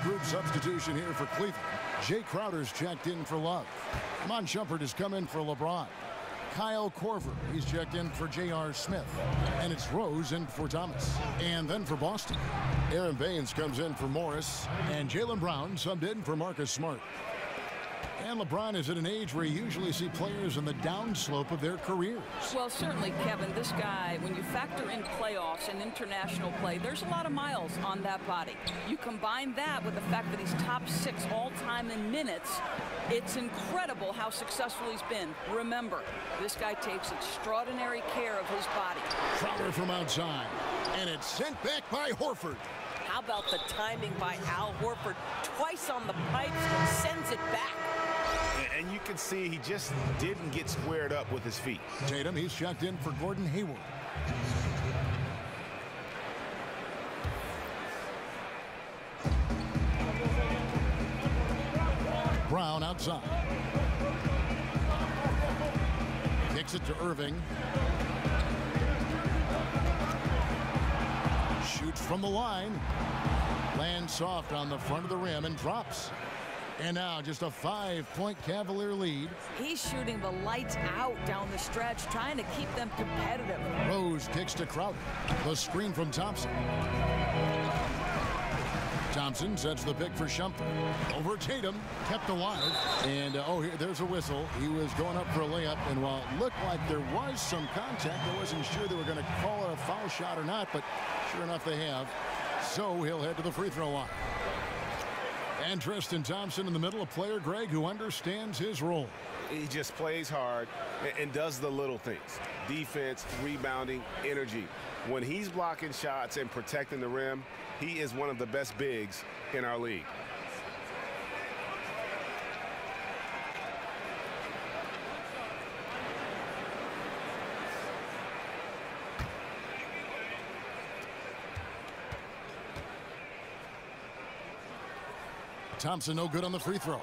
Group substitution here for Cleveland. Jay Crowder's checked in for Love. Mon Shumpert has come in for LeBron. Kyle Korver, he's checked in for J.R. Smith. And it's Rose in for Thomas. And then for Boston, Aaron Baines comes in for Morris. And Jaylen Brown subbed in for Marcus Smart. And LeBron is at an age where you usually see players on the downslope of their careers. Well, certainly, Kevin, this guy, when you factor in playoffs and international play, there's a lot of miles on that body. You combine that with the fact that he's top 6 all-time in minutes, it's incredible how successful he's been. Remember, this guy takes extraordinary care of his body. Crowder from outside, and it's sent back by Horford. How about the timing by Al Horford? Twice on the pipes, sends it back. And you can see he just didn't get squared up with his feet. Tatum, he's checked in for Gordon Hayward. Brown outside. Kicks it to Irving. Shoots from the line. Lands soft on the front of the rim and drops. And now just a 5-point Cavalier lead. He's shooting the lights out down the stretch, trying to keep them competitive. Rose kicks to Crowder. The screen from Thompson. Thompson sets the pick for Shumpert. Over Tatum, kept alive. And, there's a whistle. He was going up for a layup, and while it looked like there was some contact, I wasn't sure they were going to call it a foul shot or not, but sure enough they have. So he'll head to the free throw line. And Tristan Thompson in the middle, a player, Greg, who understands his role. He just plays hard and does the little things. Defense, rebounding, energy. When he's blocking shots and protecting the rim, he is one of the best bigs in our league. Thompson no good on the free throw.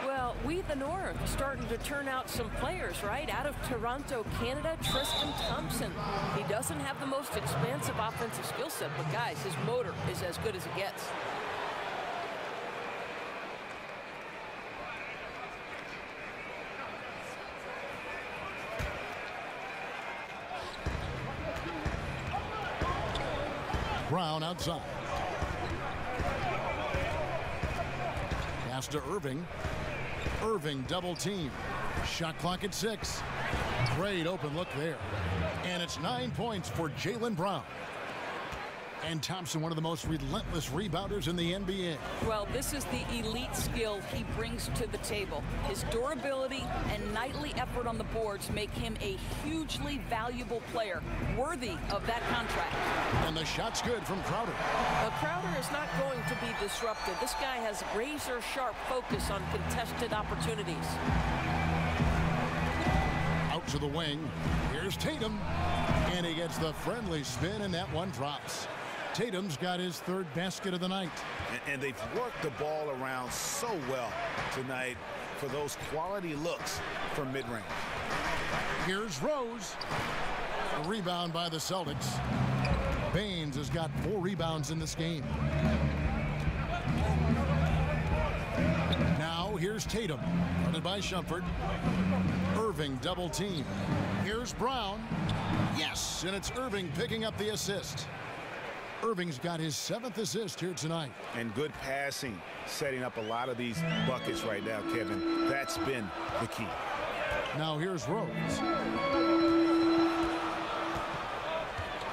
Well, we the North starting to turn out some players, right? Out of Toronto, Canada, Tristan Thompson. He doesn't have the most expansive offensive skill set, but guys, his motor is as good as it gets. Brown outside. Pass to Irving. Irving double team. Shot clock at 6. Great open look there. And it's 9 points for Jaylen Brown. And Thompson, one of the most relentless rebounders in the NBA. Well, this is the elite skill he brings to the table. His durability and nightly effort on the boards make him a hugely valuable player, worthy of that contract. And the shot's good from Crowder. Crowder is not going to be disrupted. This guy has razor-sharp focus on contested opportunities. Out to the wing. Here's Tatum. And he gets the friendly spin, and that one drops. Tatum's got his 3rd basket of the night. And they've worked the ball around so well tonight for those quality looks from mid-range. Here's Rose. A rebound by the Celtics. Baines has got 4 rebounds in this game. Now here's Tatum. Guarded by Shumpert. Irving double team. Here's Brown. Yes, and it's Irving picking up the assist. Irving's got his 7th assist here tonight. And good passing, setting up a lot of these buckets right now, Kevin. That's been the key. Now here's Rose.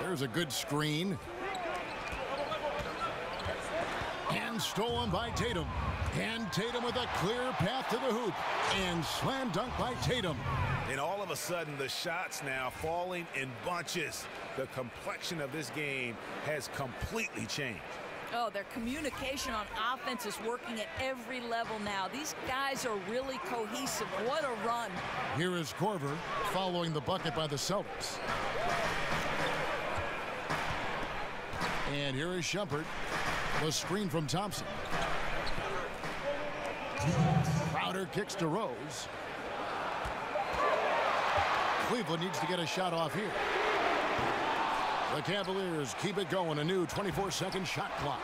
There's a good screen. And stolen by Tatum. And Tatum with a clear path to the hoop. And slam dunk by Tatum. And all of a sudden, the shots now falling in bunches. The complexion of this game has completely changed. Oh, their communication on offense is working at every level now. These guys are really cohesive. What a run. Here is Korver following the bucket by the Celtics. And here is Shumpert. The screen from Thompson. Crowder kicks to Rose. Cleveland needs to get a shot off here. The Cavaliers keep it going. A new 24-second shot clock.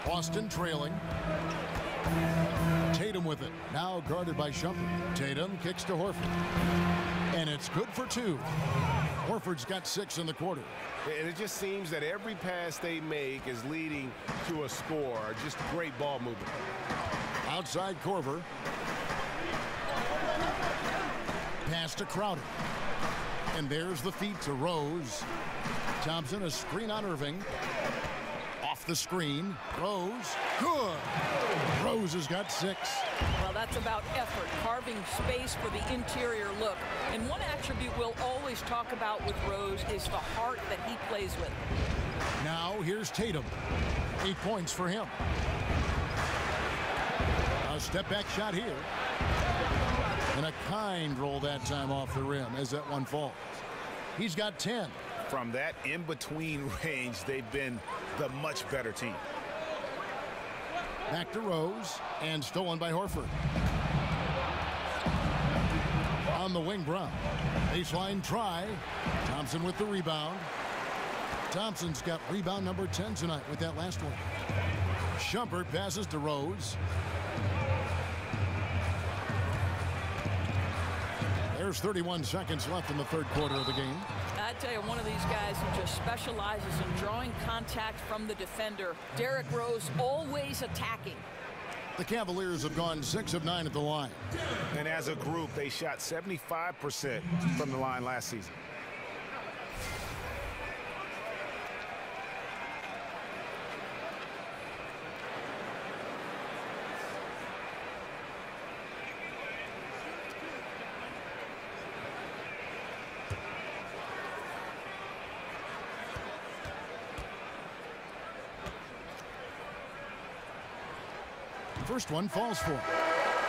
Boston trailing. Tatum with it. Now guarded by Shumpert. Tatum kicks to Horford. And it's good for 2. Horford's got 6 in the quarter. And it just seems that every pass they make is leading to a score. Just great ball movement. Outside Korver. Pass to Crowder. And there's the feed to Rose. Thompson, a screen on Irving. Off the screen. Rose. Good. Rose has got 6. Well, that's about effort, carving space for the interior look. And one attribute we'll always talk about with Rose is the heart that he plays with. Now here's Tatum. 8 points for him. A step back shot here. And a kind roll that time off the rim as that one falls. He's got 10. From that in-between range, they've been the much better team. Back to Rose, and stolen by Horford. On the wing, Brown. Baseline try. Thompson with the rebound. Thompson's got rebound number 10 tonight with that last one. Shumpert passes to Rose. There's 31 seconds left in the third quarter of the game. I tell you, one of these guys who just specializes in drawing contact from the defender. Derrick Rose always attacking. The Cavaliers have gone 6 of 9 at the line. And as a group, they shot 75% from the line last season. First one falls for him.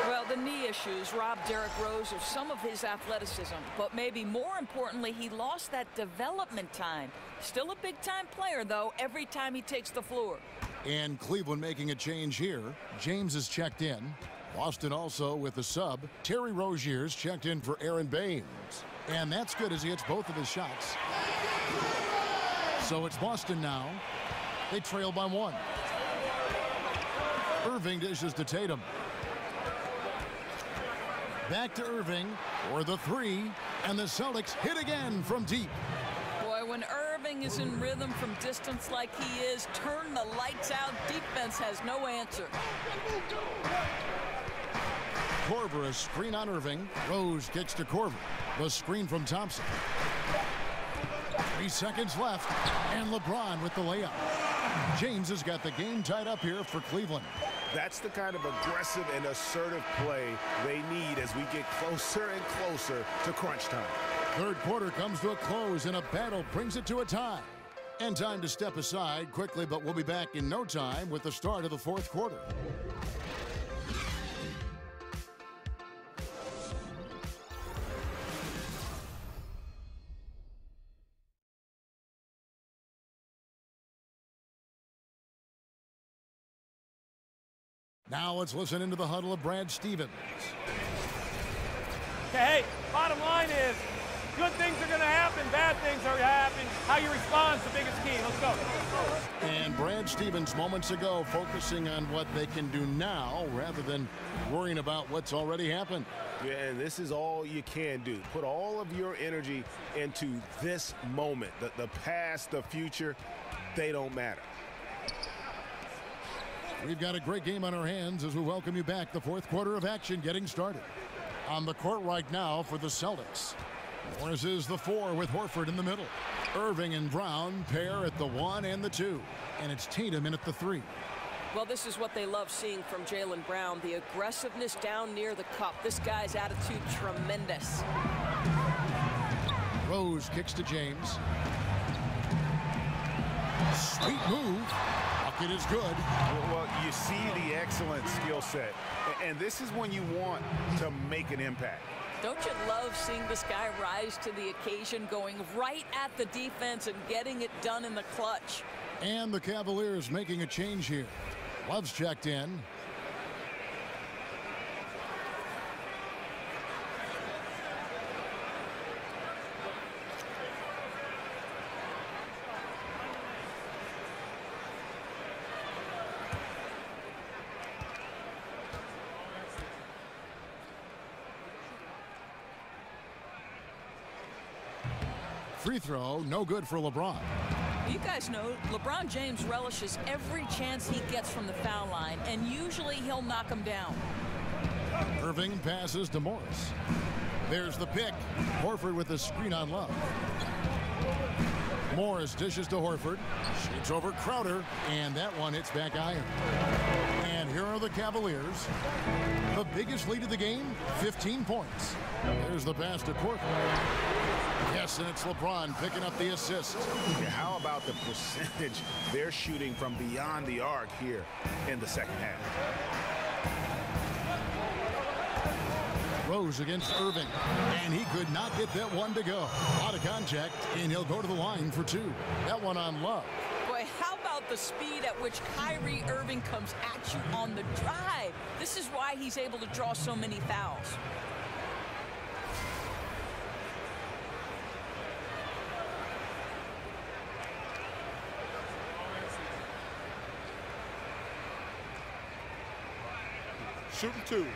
Well, the knee issues robbed Derrick Rose of some of his athleticism, but maybe more importantly, he lost that development time. Still a big-time player, though, every time he takes the floor. And Cleveland making a change here. James is checked in. Boston also with the sub. Terry Rozier's checked in for Aaron Baines. And that's good as he hits both of his shots. So it's Boston now. They trail by 1. Irving dishes to Tatum. Back to Irving for the 3, and the Celtics hit again from deep. Boy, when Irving is in rhythm from distance like he is, turn the lights out. Defense has no answer. Korver, a screen on Irving. Rose kicks to Korver. The screen from Thompson. 3 seconds left, and LeBron with the layup. James has got the game tied up here for Cleveland. That's the kind of aggressive and assertive play they need as we get closer and closer to crunch time. Third quarter comes to a close, and a battle brings it to a tie. And time to step aside quickly, but we'll be back in no time with the start of the fourth quarter. Now let's listen into the huddle of Brad Stevens. Hey, bottom line is, good things are going to happen, bad things are happening. How you respond is the biggest key. Let's go. And Brad Stevens moments ago focusing on what they can do now rather than worrying about what's already happened. Yeah, and this is all you can do. Put all of your energy into this moment, the past, the future. they don't matter. We've got a great game on our hands as we welcome you back. The fourth quarter of action getting started. On the court right now for the Celtics. Morris is the 4 with Horford in the middle. Irving and Brown pair at the 1 and the 2. And it's Tatum in at the 3. Well, this is what they love seeing from Jaylen Brown. The aggressiveness down near the cup. This guy's attitude tremendous. Rose kicks to James. Sweet move. Bucket is good. Well, you see the excellent skill set. And this is when you want to make an impact. Don't you love seeing this guy rise to the occasion, going right at the defense and getting it done in the clutch? And the Cavaliers making a change here. Love's checked in. Free throw, no good for LeBron. You guys know LeBron James relishes every chance he gets from the foul line, and usually he'll knock him down. Irving passes to Morris. There's the pick. Horford with the screen on Love. Morris dishes to Horford. Shoots over Crowder, and that one hits back iron. And here are the Cavaliers. The biggest lead of the game, 15 points. There's the pass to Horford. Yes, and it's LeBron picking up the assist. Yeah, how about the percentage they're shooting from beyond the arc here in the second half? Rose against Irving, and he could not get that one to go. Out of contact, and he'll go to the line for 2. That one on Love. Boy, how about the speed at which Kyrie Irving comes at you on the drive? This is why he's able to draw so many fouls. Shooting 2.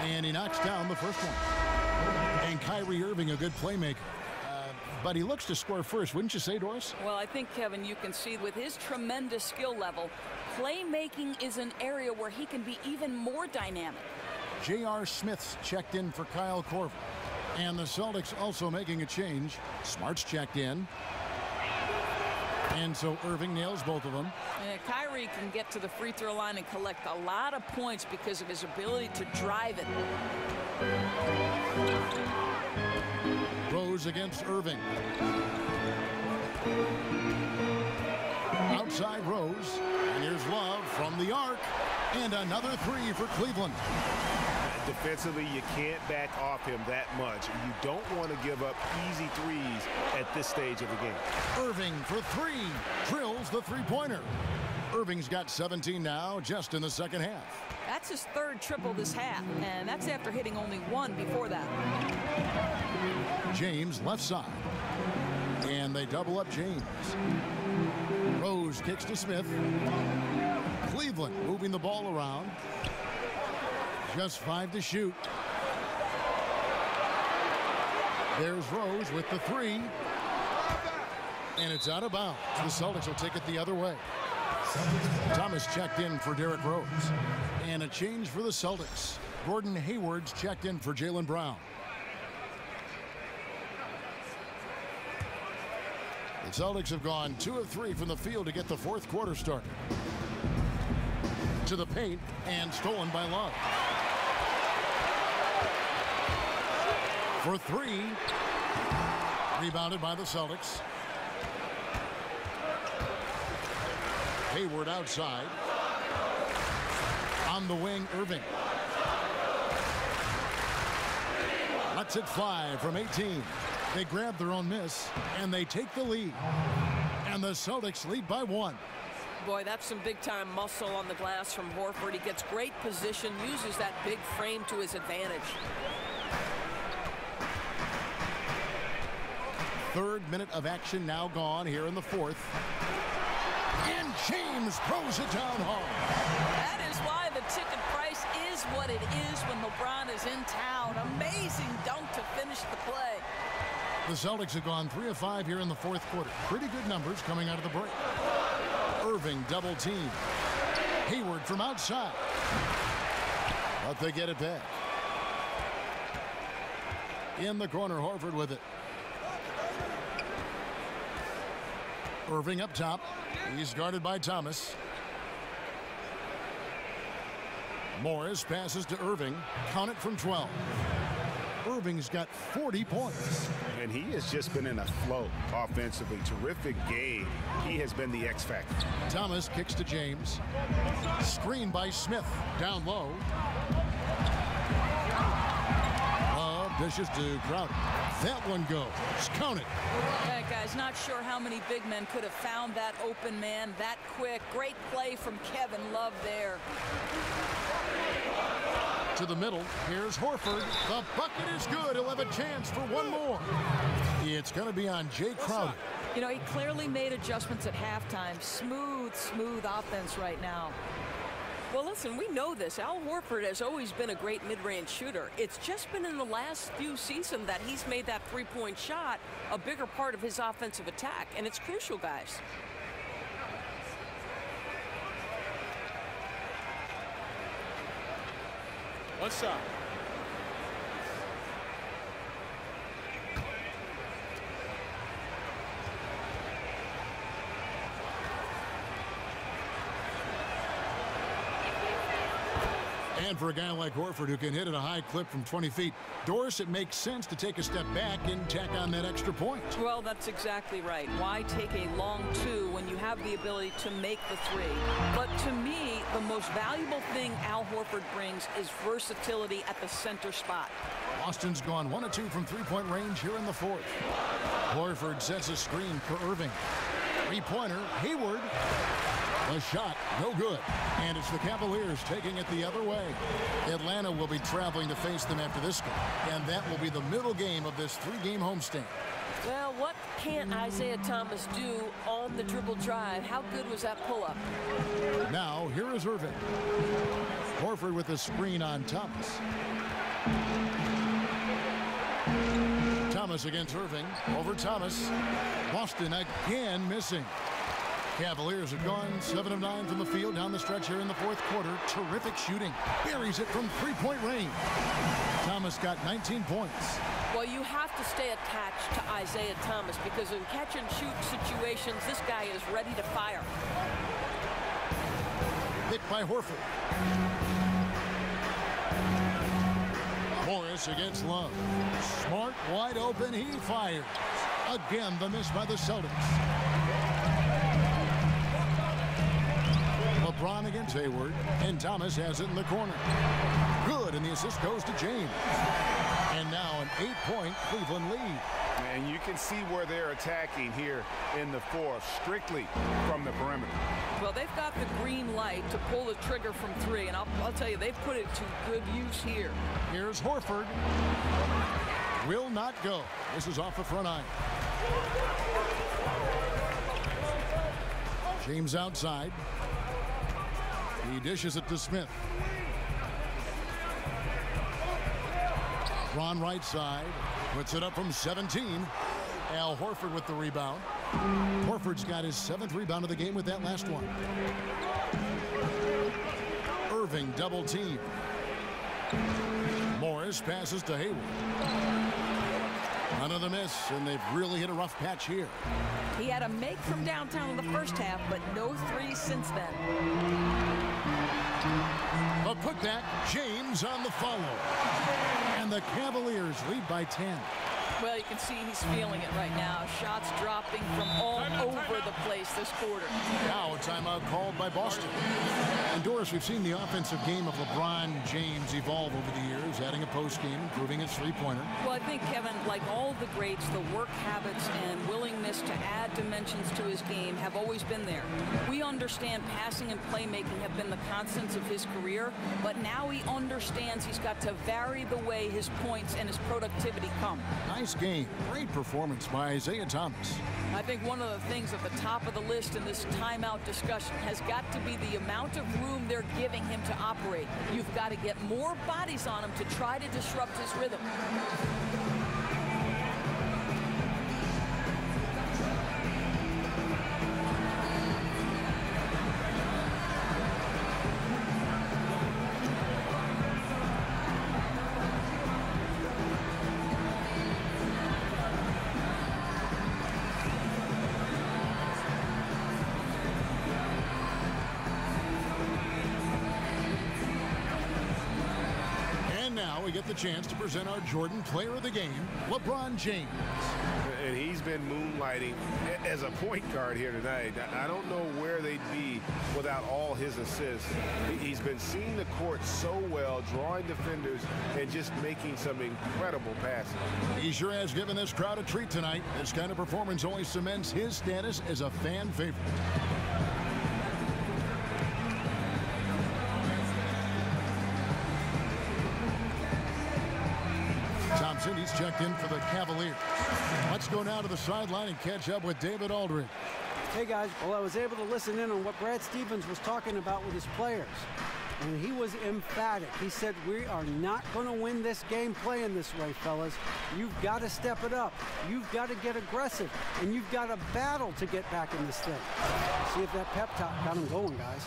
And he knocks down the first one. And Kyrie Irving, a good playmaker. But he looks to score first, wouldn't you say, Doris? Well, I think, Kevin, you can see with his tremendous skill level, playmaking is an area where he can be even more dynamic. J.R. Smith's checked in for Kyle Korver. And the Celtics also making a change. Smart's checked in. And so Irving nails both of them. Kyrie can get to the free throw line and collect a lot of points because of his ability to drive it. Rose against Irving. Outside Rose. And here's Love from the arc. And another 3 for Cleveland. Defensively, you can't back off him that much. You don't want to give up easy threes at this stage of the game. Irving for 3. Drills the three-pointer. Irving's got 17 now, just in the second half. That's his 3rd triple this half, and that's after hitting only 1 before that. James left side. And they double up James. Rose kicks to Smith. Cleveland moving the ball around. Just 5 to shoot. There's Rose with the 3. And it's out of bounds. The Celtics will take it the other way. Thomas checked in for Derrick Rose. And a change for the Celtics. Gordon Hayward's checked in for Jaylen Brown. The Celtics have gone 2 of 3 from the field to get the fourth quarter started. To the paint and stolen by Love. For 3. Rebounded by the Celtics. Hayward outside. On the wing, Irving. Lets it fly from 18. They grab their own miss, and they take the lead. And the Celtics lead by 1. Boy, that's some big-time muscle on the glass from Horford. He gets great position, uses that big frame to his advantage. 3rd minute of action now gone here in the 4th. And James throws it down hard. That is why the ticket price is what it is when LeBron is in town. Amazing dunk to finish the play. The Celtics have gone 3 of 5 here in the fourth quarter. Pretty good numbers coming out of the break. Irving double team. Hayward from outside. But they get it back. In the corner, Horford with it. Irving up top. He's guarded by Thomas. Morris passes to Irving. Count it from 12. Irving's got 40 points. And he has just been in a flow offensively. Terrific game. He has been the X factor. Thomas kicks to James. Screen by Smith. Down low. Dishes to Crowder. That one goes. Count it. Hey, guys, not sure how many big men could have found that open man that quick. Great play from Kevin Love there. To the middle. Here's Horford. The bucket is good. He'll have a chance for one more. It's going to be on Jay Crowder. You know, he clearly made adjustments at halftime. Smooth offense right now. Well, listen, we know this. Al Horford has always been a great mid-range shooter. It's just been in the last few seasons that he's made that three-point shot a bigger part of his offensive attack, and it's crucial, guys. One shot. And for a guy like Horford who can hit at a high clip from 20 feet, Doris, it makes sense to take a step back and tack on that extra point. Well, that's exactly right. Why take a long two when you have the ability to make the three? But to me, the most valuable thing Al Horford brings is versatility at the center spot. Boston's gone 1 of 2 from three-point range here in the fourth. Horford sets a screen for Irving. Three-pointer, Hayward. The shot, no good. And it's the Cavaliers taking it the other way. Atlanta will be traveling to face them after this game. And that will be the middle game of this 3-game homestand. Well, what can't Isaiah Thomas do on the dribble drive? How good was that pull-up? Now, here is Irving. Horford with the screen on Thomas. Thomas against Irving. Over Thomas. Boston again missing. Cavaliers have gone 7 of 9 from the field down the stretch here in the fourth quarter. Terrific shooting. Buries it from three-point range. Thomas got 19 points. Well, you have to stay attached to Isaiah Thomas because in catch-and-shoot situations, this guy is ready to fire. Picked by Horford. Morris against Love. Smart, wide open, he fires. Again, the miss by the Celtics. LeBron against Hayward, and Thomas has it in the corner. Good, and the assist goes to James. And now an 8-point Cleveland lead. And you can see where they're attacking here in the fourth, strictly from the perimeter. Well, they've got the green light to pull the trigger from three, and I'll tell you, they've put it to good use here. Here's Horford. Will not go. This is off the front iron. James outside. He dishes it to Smith. Ron right side. Puts it up from 17. Al Horford with the rebound. Horford's got his 7th rebound of the game with that last one. Irving double team. Morris passes to Hayward. Another miss, and they've really hit a rough patch here. He had a make from downtown in the first half, but no threes since then. A putback, James on the follow. And the Cavaliers lead by 10. Well, you can see he's feeling it right now. Shots dropping from all over the place this quarter. Now a timeout called by Boston. And Doris, we've seen the offensive game of LeBron James evolve over the years, adding a post game, improving his three-pointer. Well, I think, Kevin, like all the greats, the work habits and willingness to add dimensions to his game have always been there. We understand passing and playmaking have been the constants of his career, but now he understands he's got to vary the way his points and his productivity come. Nice game. Great performance by Isaiah Thomas. I think one of the things at the top of the list in this timeout discussion has got to be the amount of room they're giving him to operate. You've got to get more bodies on him to try to disrupt his rhythm. Now we get the chance to present our Jordan Player of the Game, LeBron James. And he's been moonlighting as a point guard here tonight. I don't know where they'd be without all his assists. He's been seeing the court so well, drawing defenders, and just making some incredible passes. He sure has given this crowd a treat tonight. This kind of performance only cements his status as a fan favorite. Thompson, he's checked in for the Cavaliers. Let's go now to the sideline and catch up with David Aldridge. Hey guys, well, I was able to listen in on what Brad Stevens was talking about with his players. And he was emphatic. He said, we are not going to win this game playing this way, fellas. You've got to step it up. You've got to get aggressive. And you've got to battle to get back in this thing. See if that pep talk got him going, guys.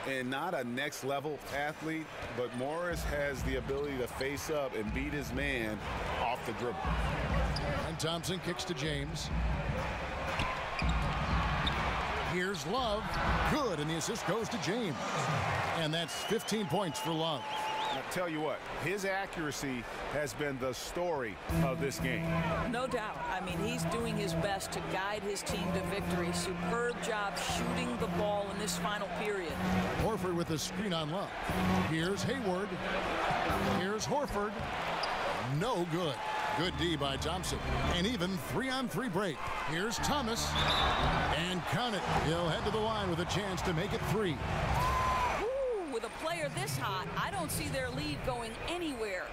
And not a next-level athlete, but Morris has the ability to face up and beat his man off the dribble. And Thompson kicks to James. Here's Love. Good, and the assist goes to James. And that's 15 points for Love. I'll tell you what, his accuracy has been the story of this game. No doubt. I mean, he's doing his best to guide his team to victory. Superb job shooting the ball in this final period. Horford with the screen on Love. Here's Hayward. Here's Horford. No good. Good D by Thompson. And even 3-on-3 break. Here's Thomas. And count it. He'll head to the line with a chance to make it 3. With a player this hot, I don't see their lead going anywhere.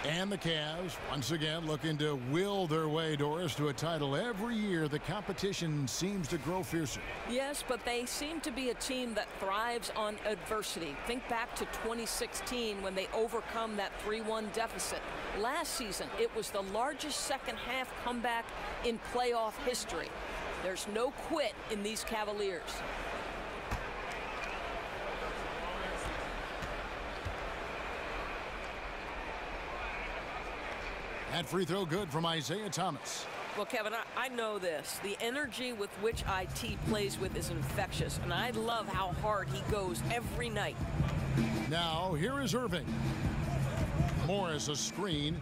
And the Cavs, once again, looking to will their way, Doris, to a title. Every year, the competition seems to grow fiercer. Yes, but they seem to be a team that thrives on adversity. Think back to 2016 when they overcome that 3-1 deficit. Last season, it was the largest second-half comeback in playoff history. There's no quit in these Cavaliers. That free throw good from Isaiah Thomas. Well, Kevin, I know this. The energy with which IT plays with is infectious, and I love how hard he goes every night. Now, here is Irving. Morris, a screen,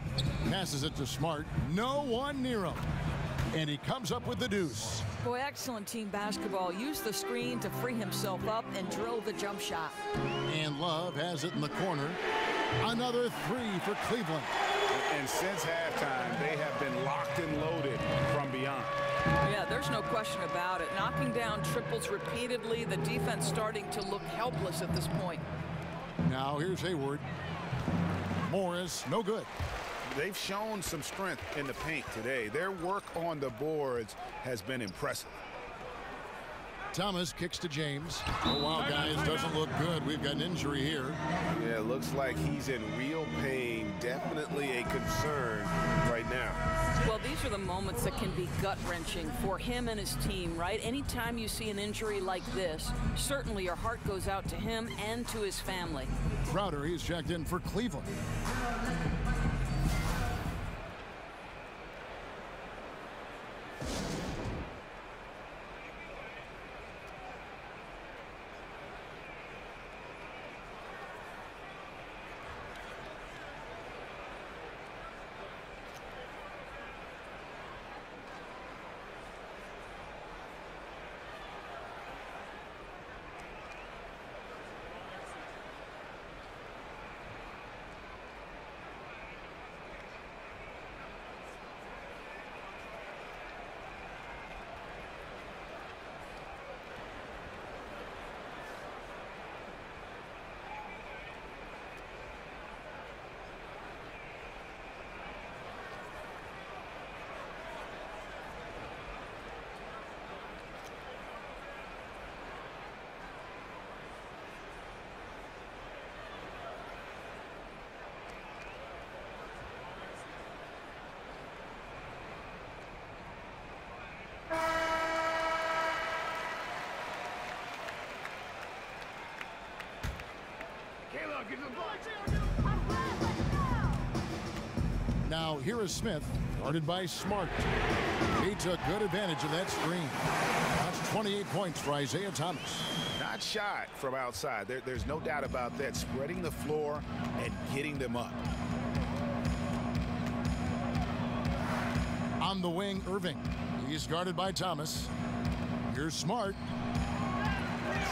passes it to Smart. No one near him. And he comes up with the deuce. Boy, excellent team basketball. Use the screen to free himself up and drill the jump shot. And Love has it in the corner. Another 3 for Cleveland. And since halftime, they have been locked and loaded from beyond. Yeah, there's no question about it. Knocking down triples repeatedly, the defense starting to look helpless at this point. Now here's Hayward. Morris, no good. They've shown some strength in the paint today. Their work on the boards has been impressive. Thomas kicks to James. Oh, wow, guys, doesn't look good. We've got an injury here. Yeah, it looks like he's in real pain. Definitely a concern right now. Well, these are the moments that can be gut-wrenching for him and his team, right? Anytime you see an injury like this, certainly your heart goes out to him and to his family. Crowder, he's checked in for Cleveland. Now here is Smith, guarded by Smart. He took good advantage of that screen. That's 28 points for Isaiah Thomas. Not shot from outside. There's no doubt about that. Spreading the floor and getting them up. On the wing, Irving. He's guarded by Thomas. Here's Smart.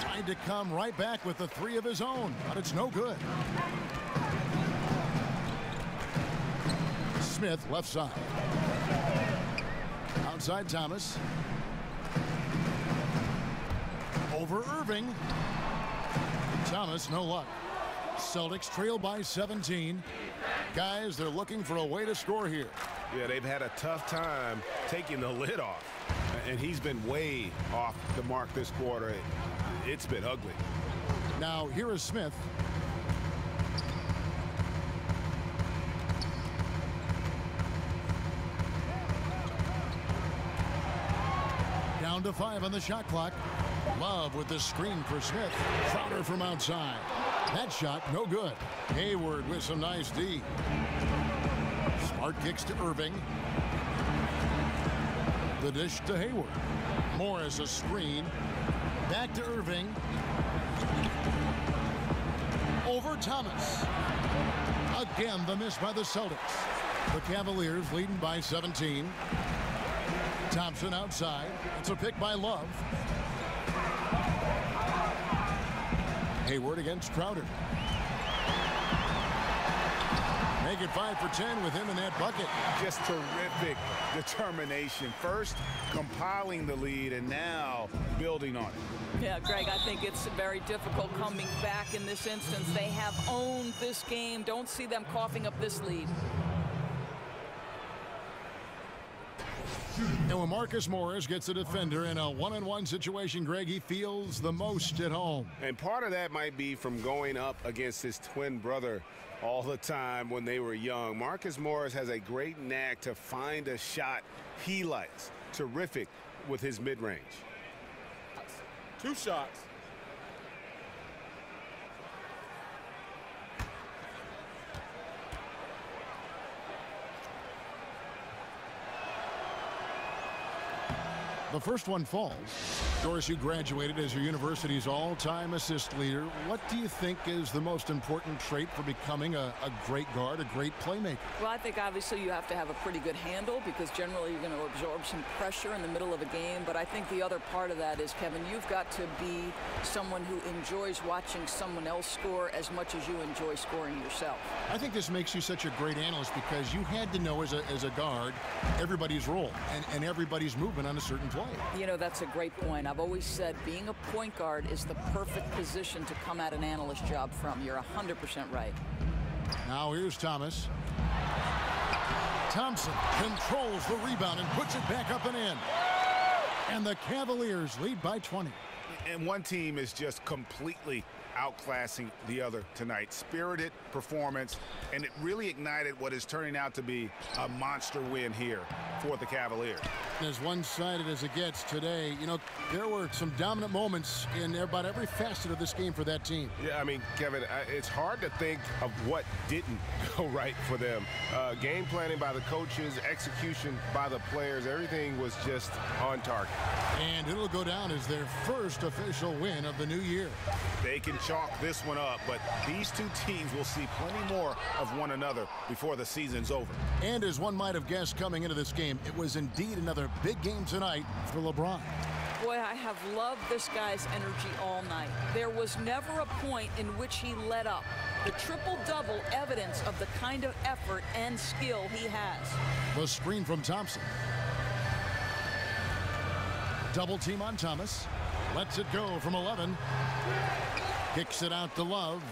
Trying to come right back with the three of his own, but it's no good. Smith, left side. Outside Thomas. Over Irving. Thomas, no luck. Celtics trail by 17. Guys, they're looking for a way to score here. Yeah, they've had a tough time taking the lid off. And he's been way off the mark this quarter. It's been ugly. Now, here is Smith. Down to 5 on the shot clock. Love with the screen for Smith. Crowder from outside. That shot, no good. Hayward with some nice D. Smart kicks to Irving. The dish to Hayward. Morris a screen. Back to Irving. Over Thomas. Again, the miss by the Celtics. The Cavaliers leading by 17. Thompson outside. It's a pick by Love. Hayward against Crowder. Make it 5 for 10 with him in that bucket. Just terrific determination. First, compiling the lead, and now building on it. Yeah, Greg, I think it's very difficult coming back in this instance. They have owned this game. Don't see them coughing up this lead. And when Marcus Morris gets a defender in a one-on-one situation, Greg, he feels the most at home. And part of that might be from going up against his twin brother all the time when they were young. Marcus Morris has a great knack to find a shot he likes. Terrific with his mid-range. 2 shots. The first one falls. Doris, you graduated as your university's all-time assist leader. What do you think is the most important trait for becoming a great guard, a great playmaker? Well, I think obviously you have to have a pretty good handle because generally you're going to absorb some pressure in the middle of a game. But I think the other part of that is, Kevin, you've got to be someone who enjoys watching someone else score as much as you enjoy scoring yourself. I think this makes you such a great analyst because you had to know as a guard everybody's role and everybody's movement on a certain play. You know, that's a great point. I've always said being a point guard is the perfect position to come at an analyst job from. You're 100% right. Now here's Thomas. Thompson controls the rebound and puts it back up and in. And the Cavaliers lead by 20. And one team is just completely outclassing the other tonight. Spirited performance, and it really ignited what is turning out to be a monster win here for the Cavaliers. As one-sided as it gets today, you know, there were some dominant moments in about every facet of this game for that team. Yeah, I mean, Kevin, it's hard to think of what didn't go right for them. Game planning by the coaches, execution by the players, everything was just on target. And it'll go down as their first official win of the new year. They can chalk this one up, but these two teams will see plenty more of one another before the season's over. And as one might have guessed coming into this game, it was indeed another big game tonight for LeBron. Boy, I have loved this guy's energy all night. There was never a point in which he let up. The triple-double evidence of the kind of effort and skill he has. The screen from Thompson. Double team on Thomas. Lets it go from 11. Kicks it out to Love.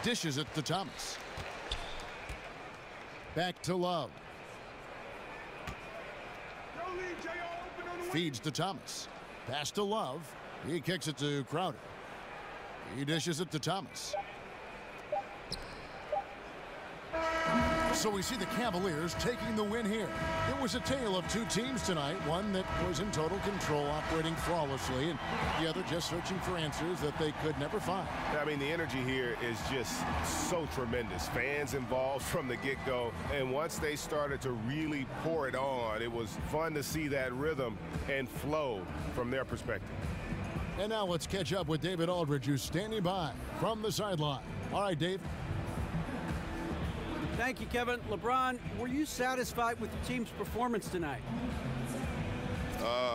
Dishes it to Thomas. Back to Love. Feeds to Thomas. Pass to Love. He kicks it to Crowder. He dishes it to Thomas. So we see the Cavaliers taking the win here. It was a tale of two teams tonight, one that was in total control, operating flawlessly, and the other just searching for answers that they could never find. I mean, the energy here is just so tremendous. Fans involved from the get-go, and once they started to really pour it on, it was fun to see that rhythm and flow from their perspective. And now let's catch up with David Aldridge, who's standing by from the sideline. All right, Dave. Thank you, Kevin. LeBron, were you satisfied with the team's performance tonight?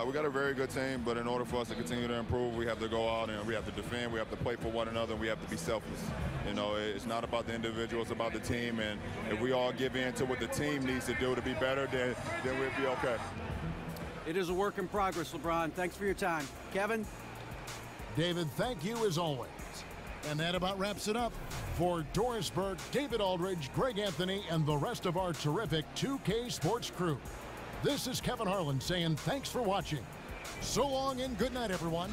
We got a very good team, but in order for us to continue to improve, we have to go out and we have to defend, we have to play for one another, and we have to be selfless. You know, it's not about the individual, it's about the team, and if we all give in to what the team needs to do to be better, then we'll be okay. It is a work in progress, LeBron. Thanks for your time. Kevin? David, thank you as always. And that about wraps it up. For Doris Burke, David Aldridge, Greg Anthony, and the rest of our terrific 2K Sports crew, this is Kevin Harlan saying thanks for watching. So long and good night, everyone.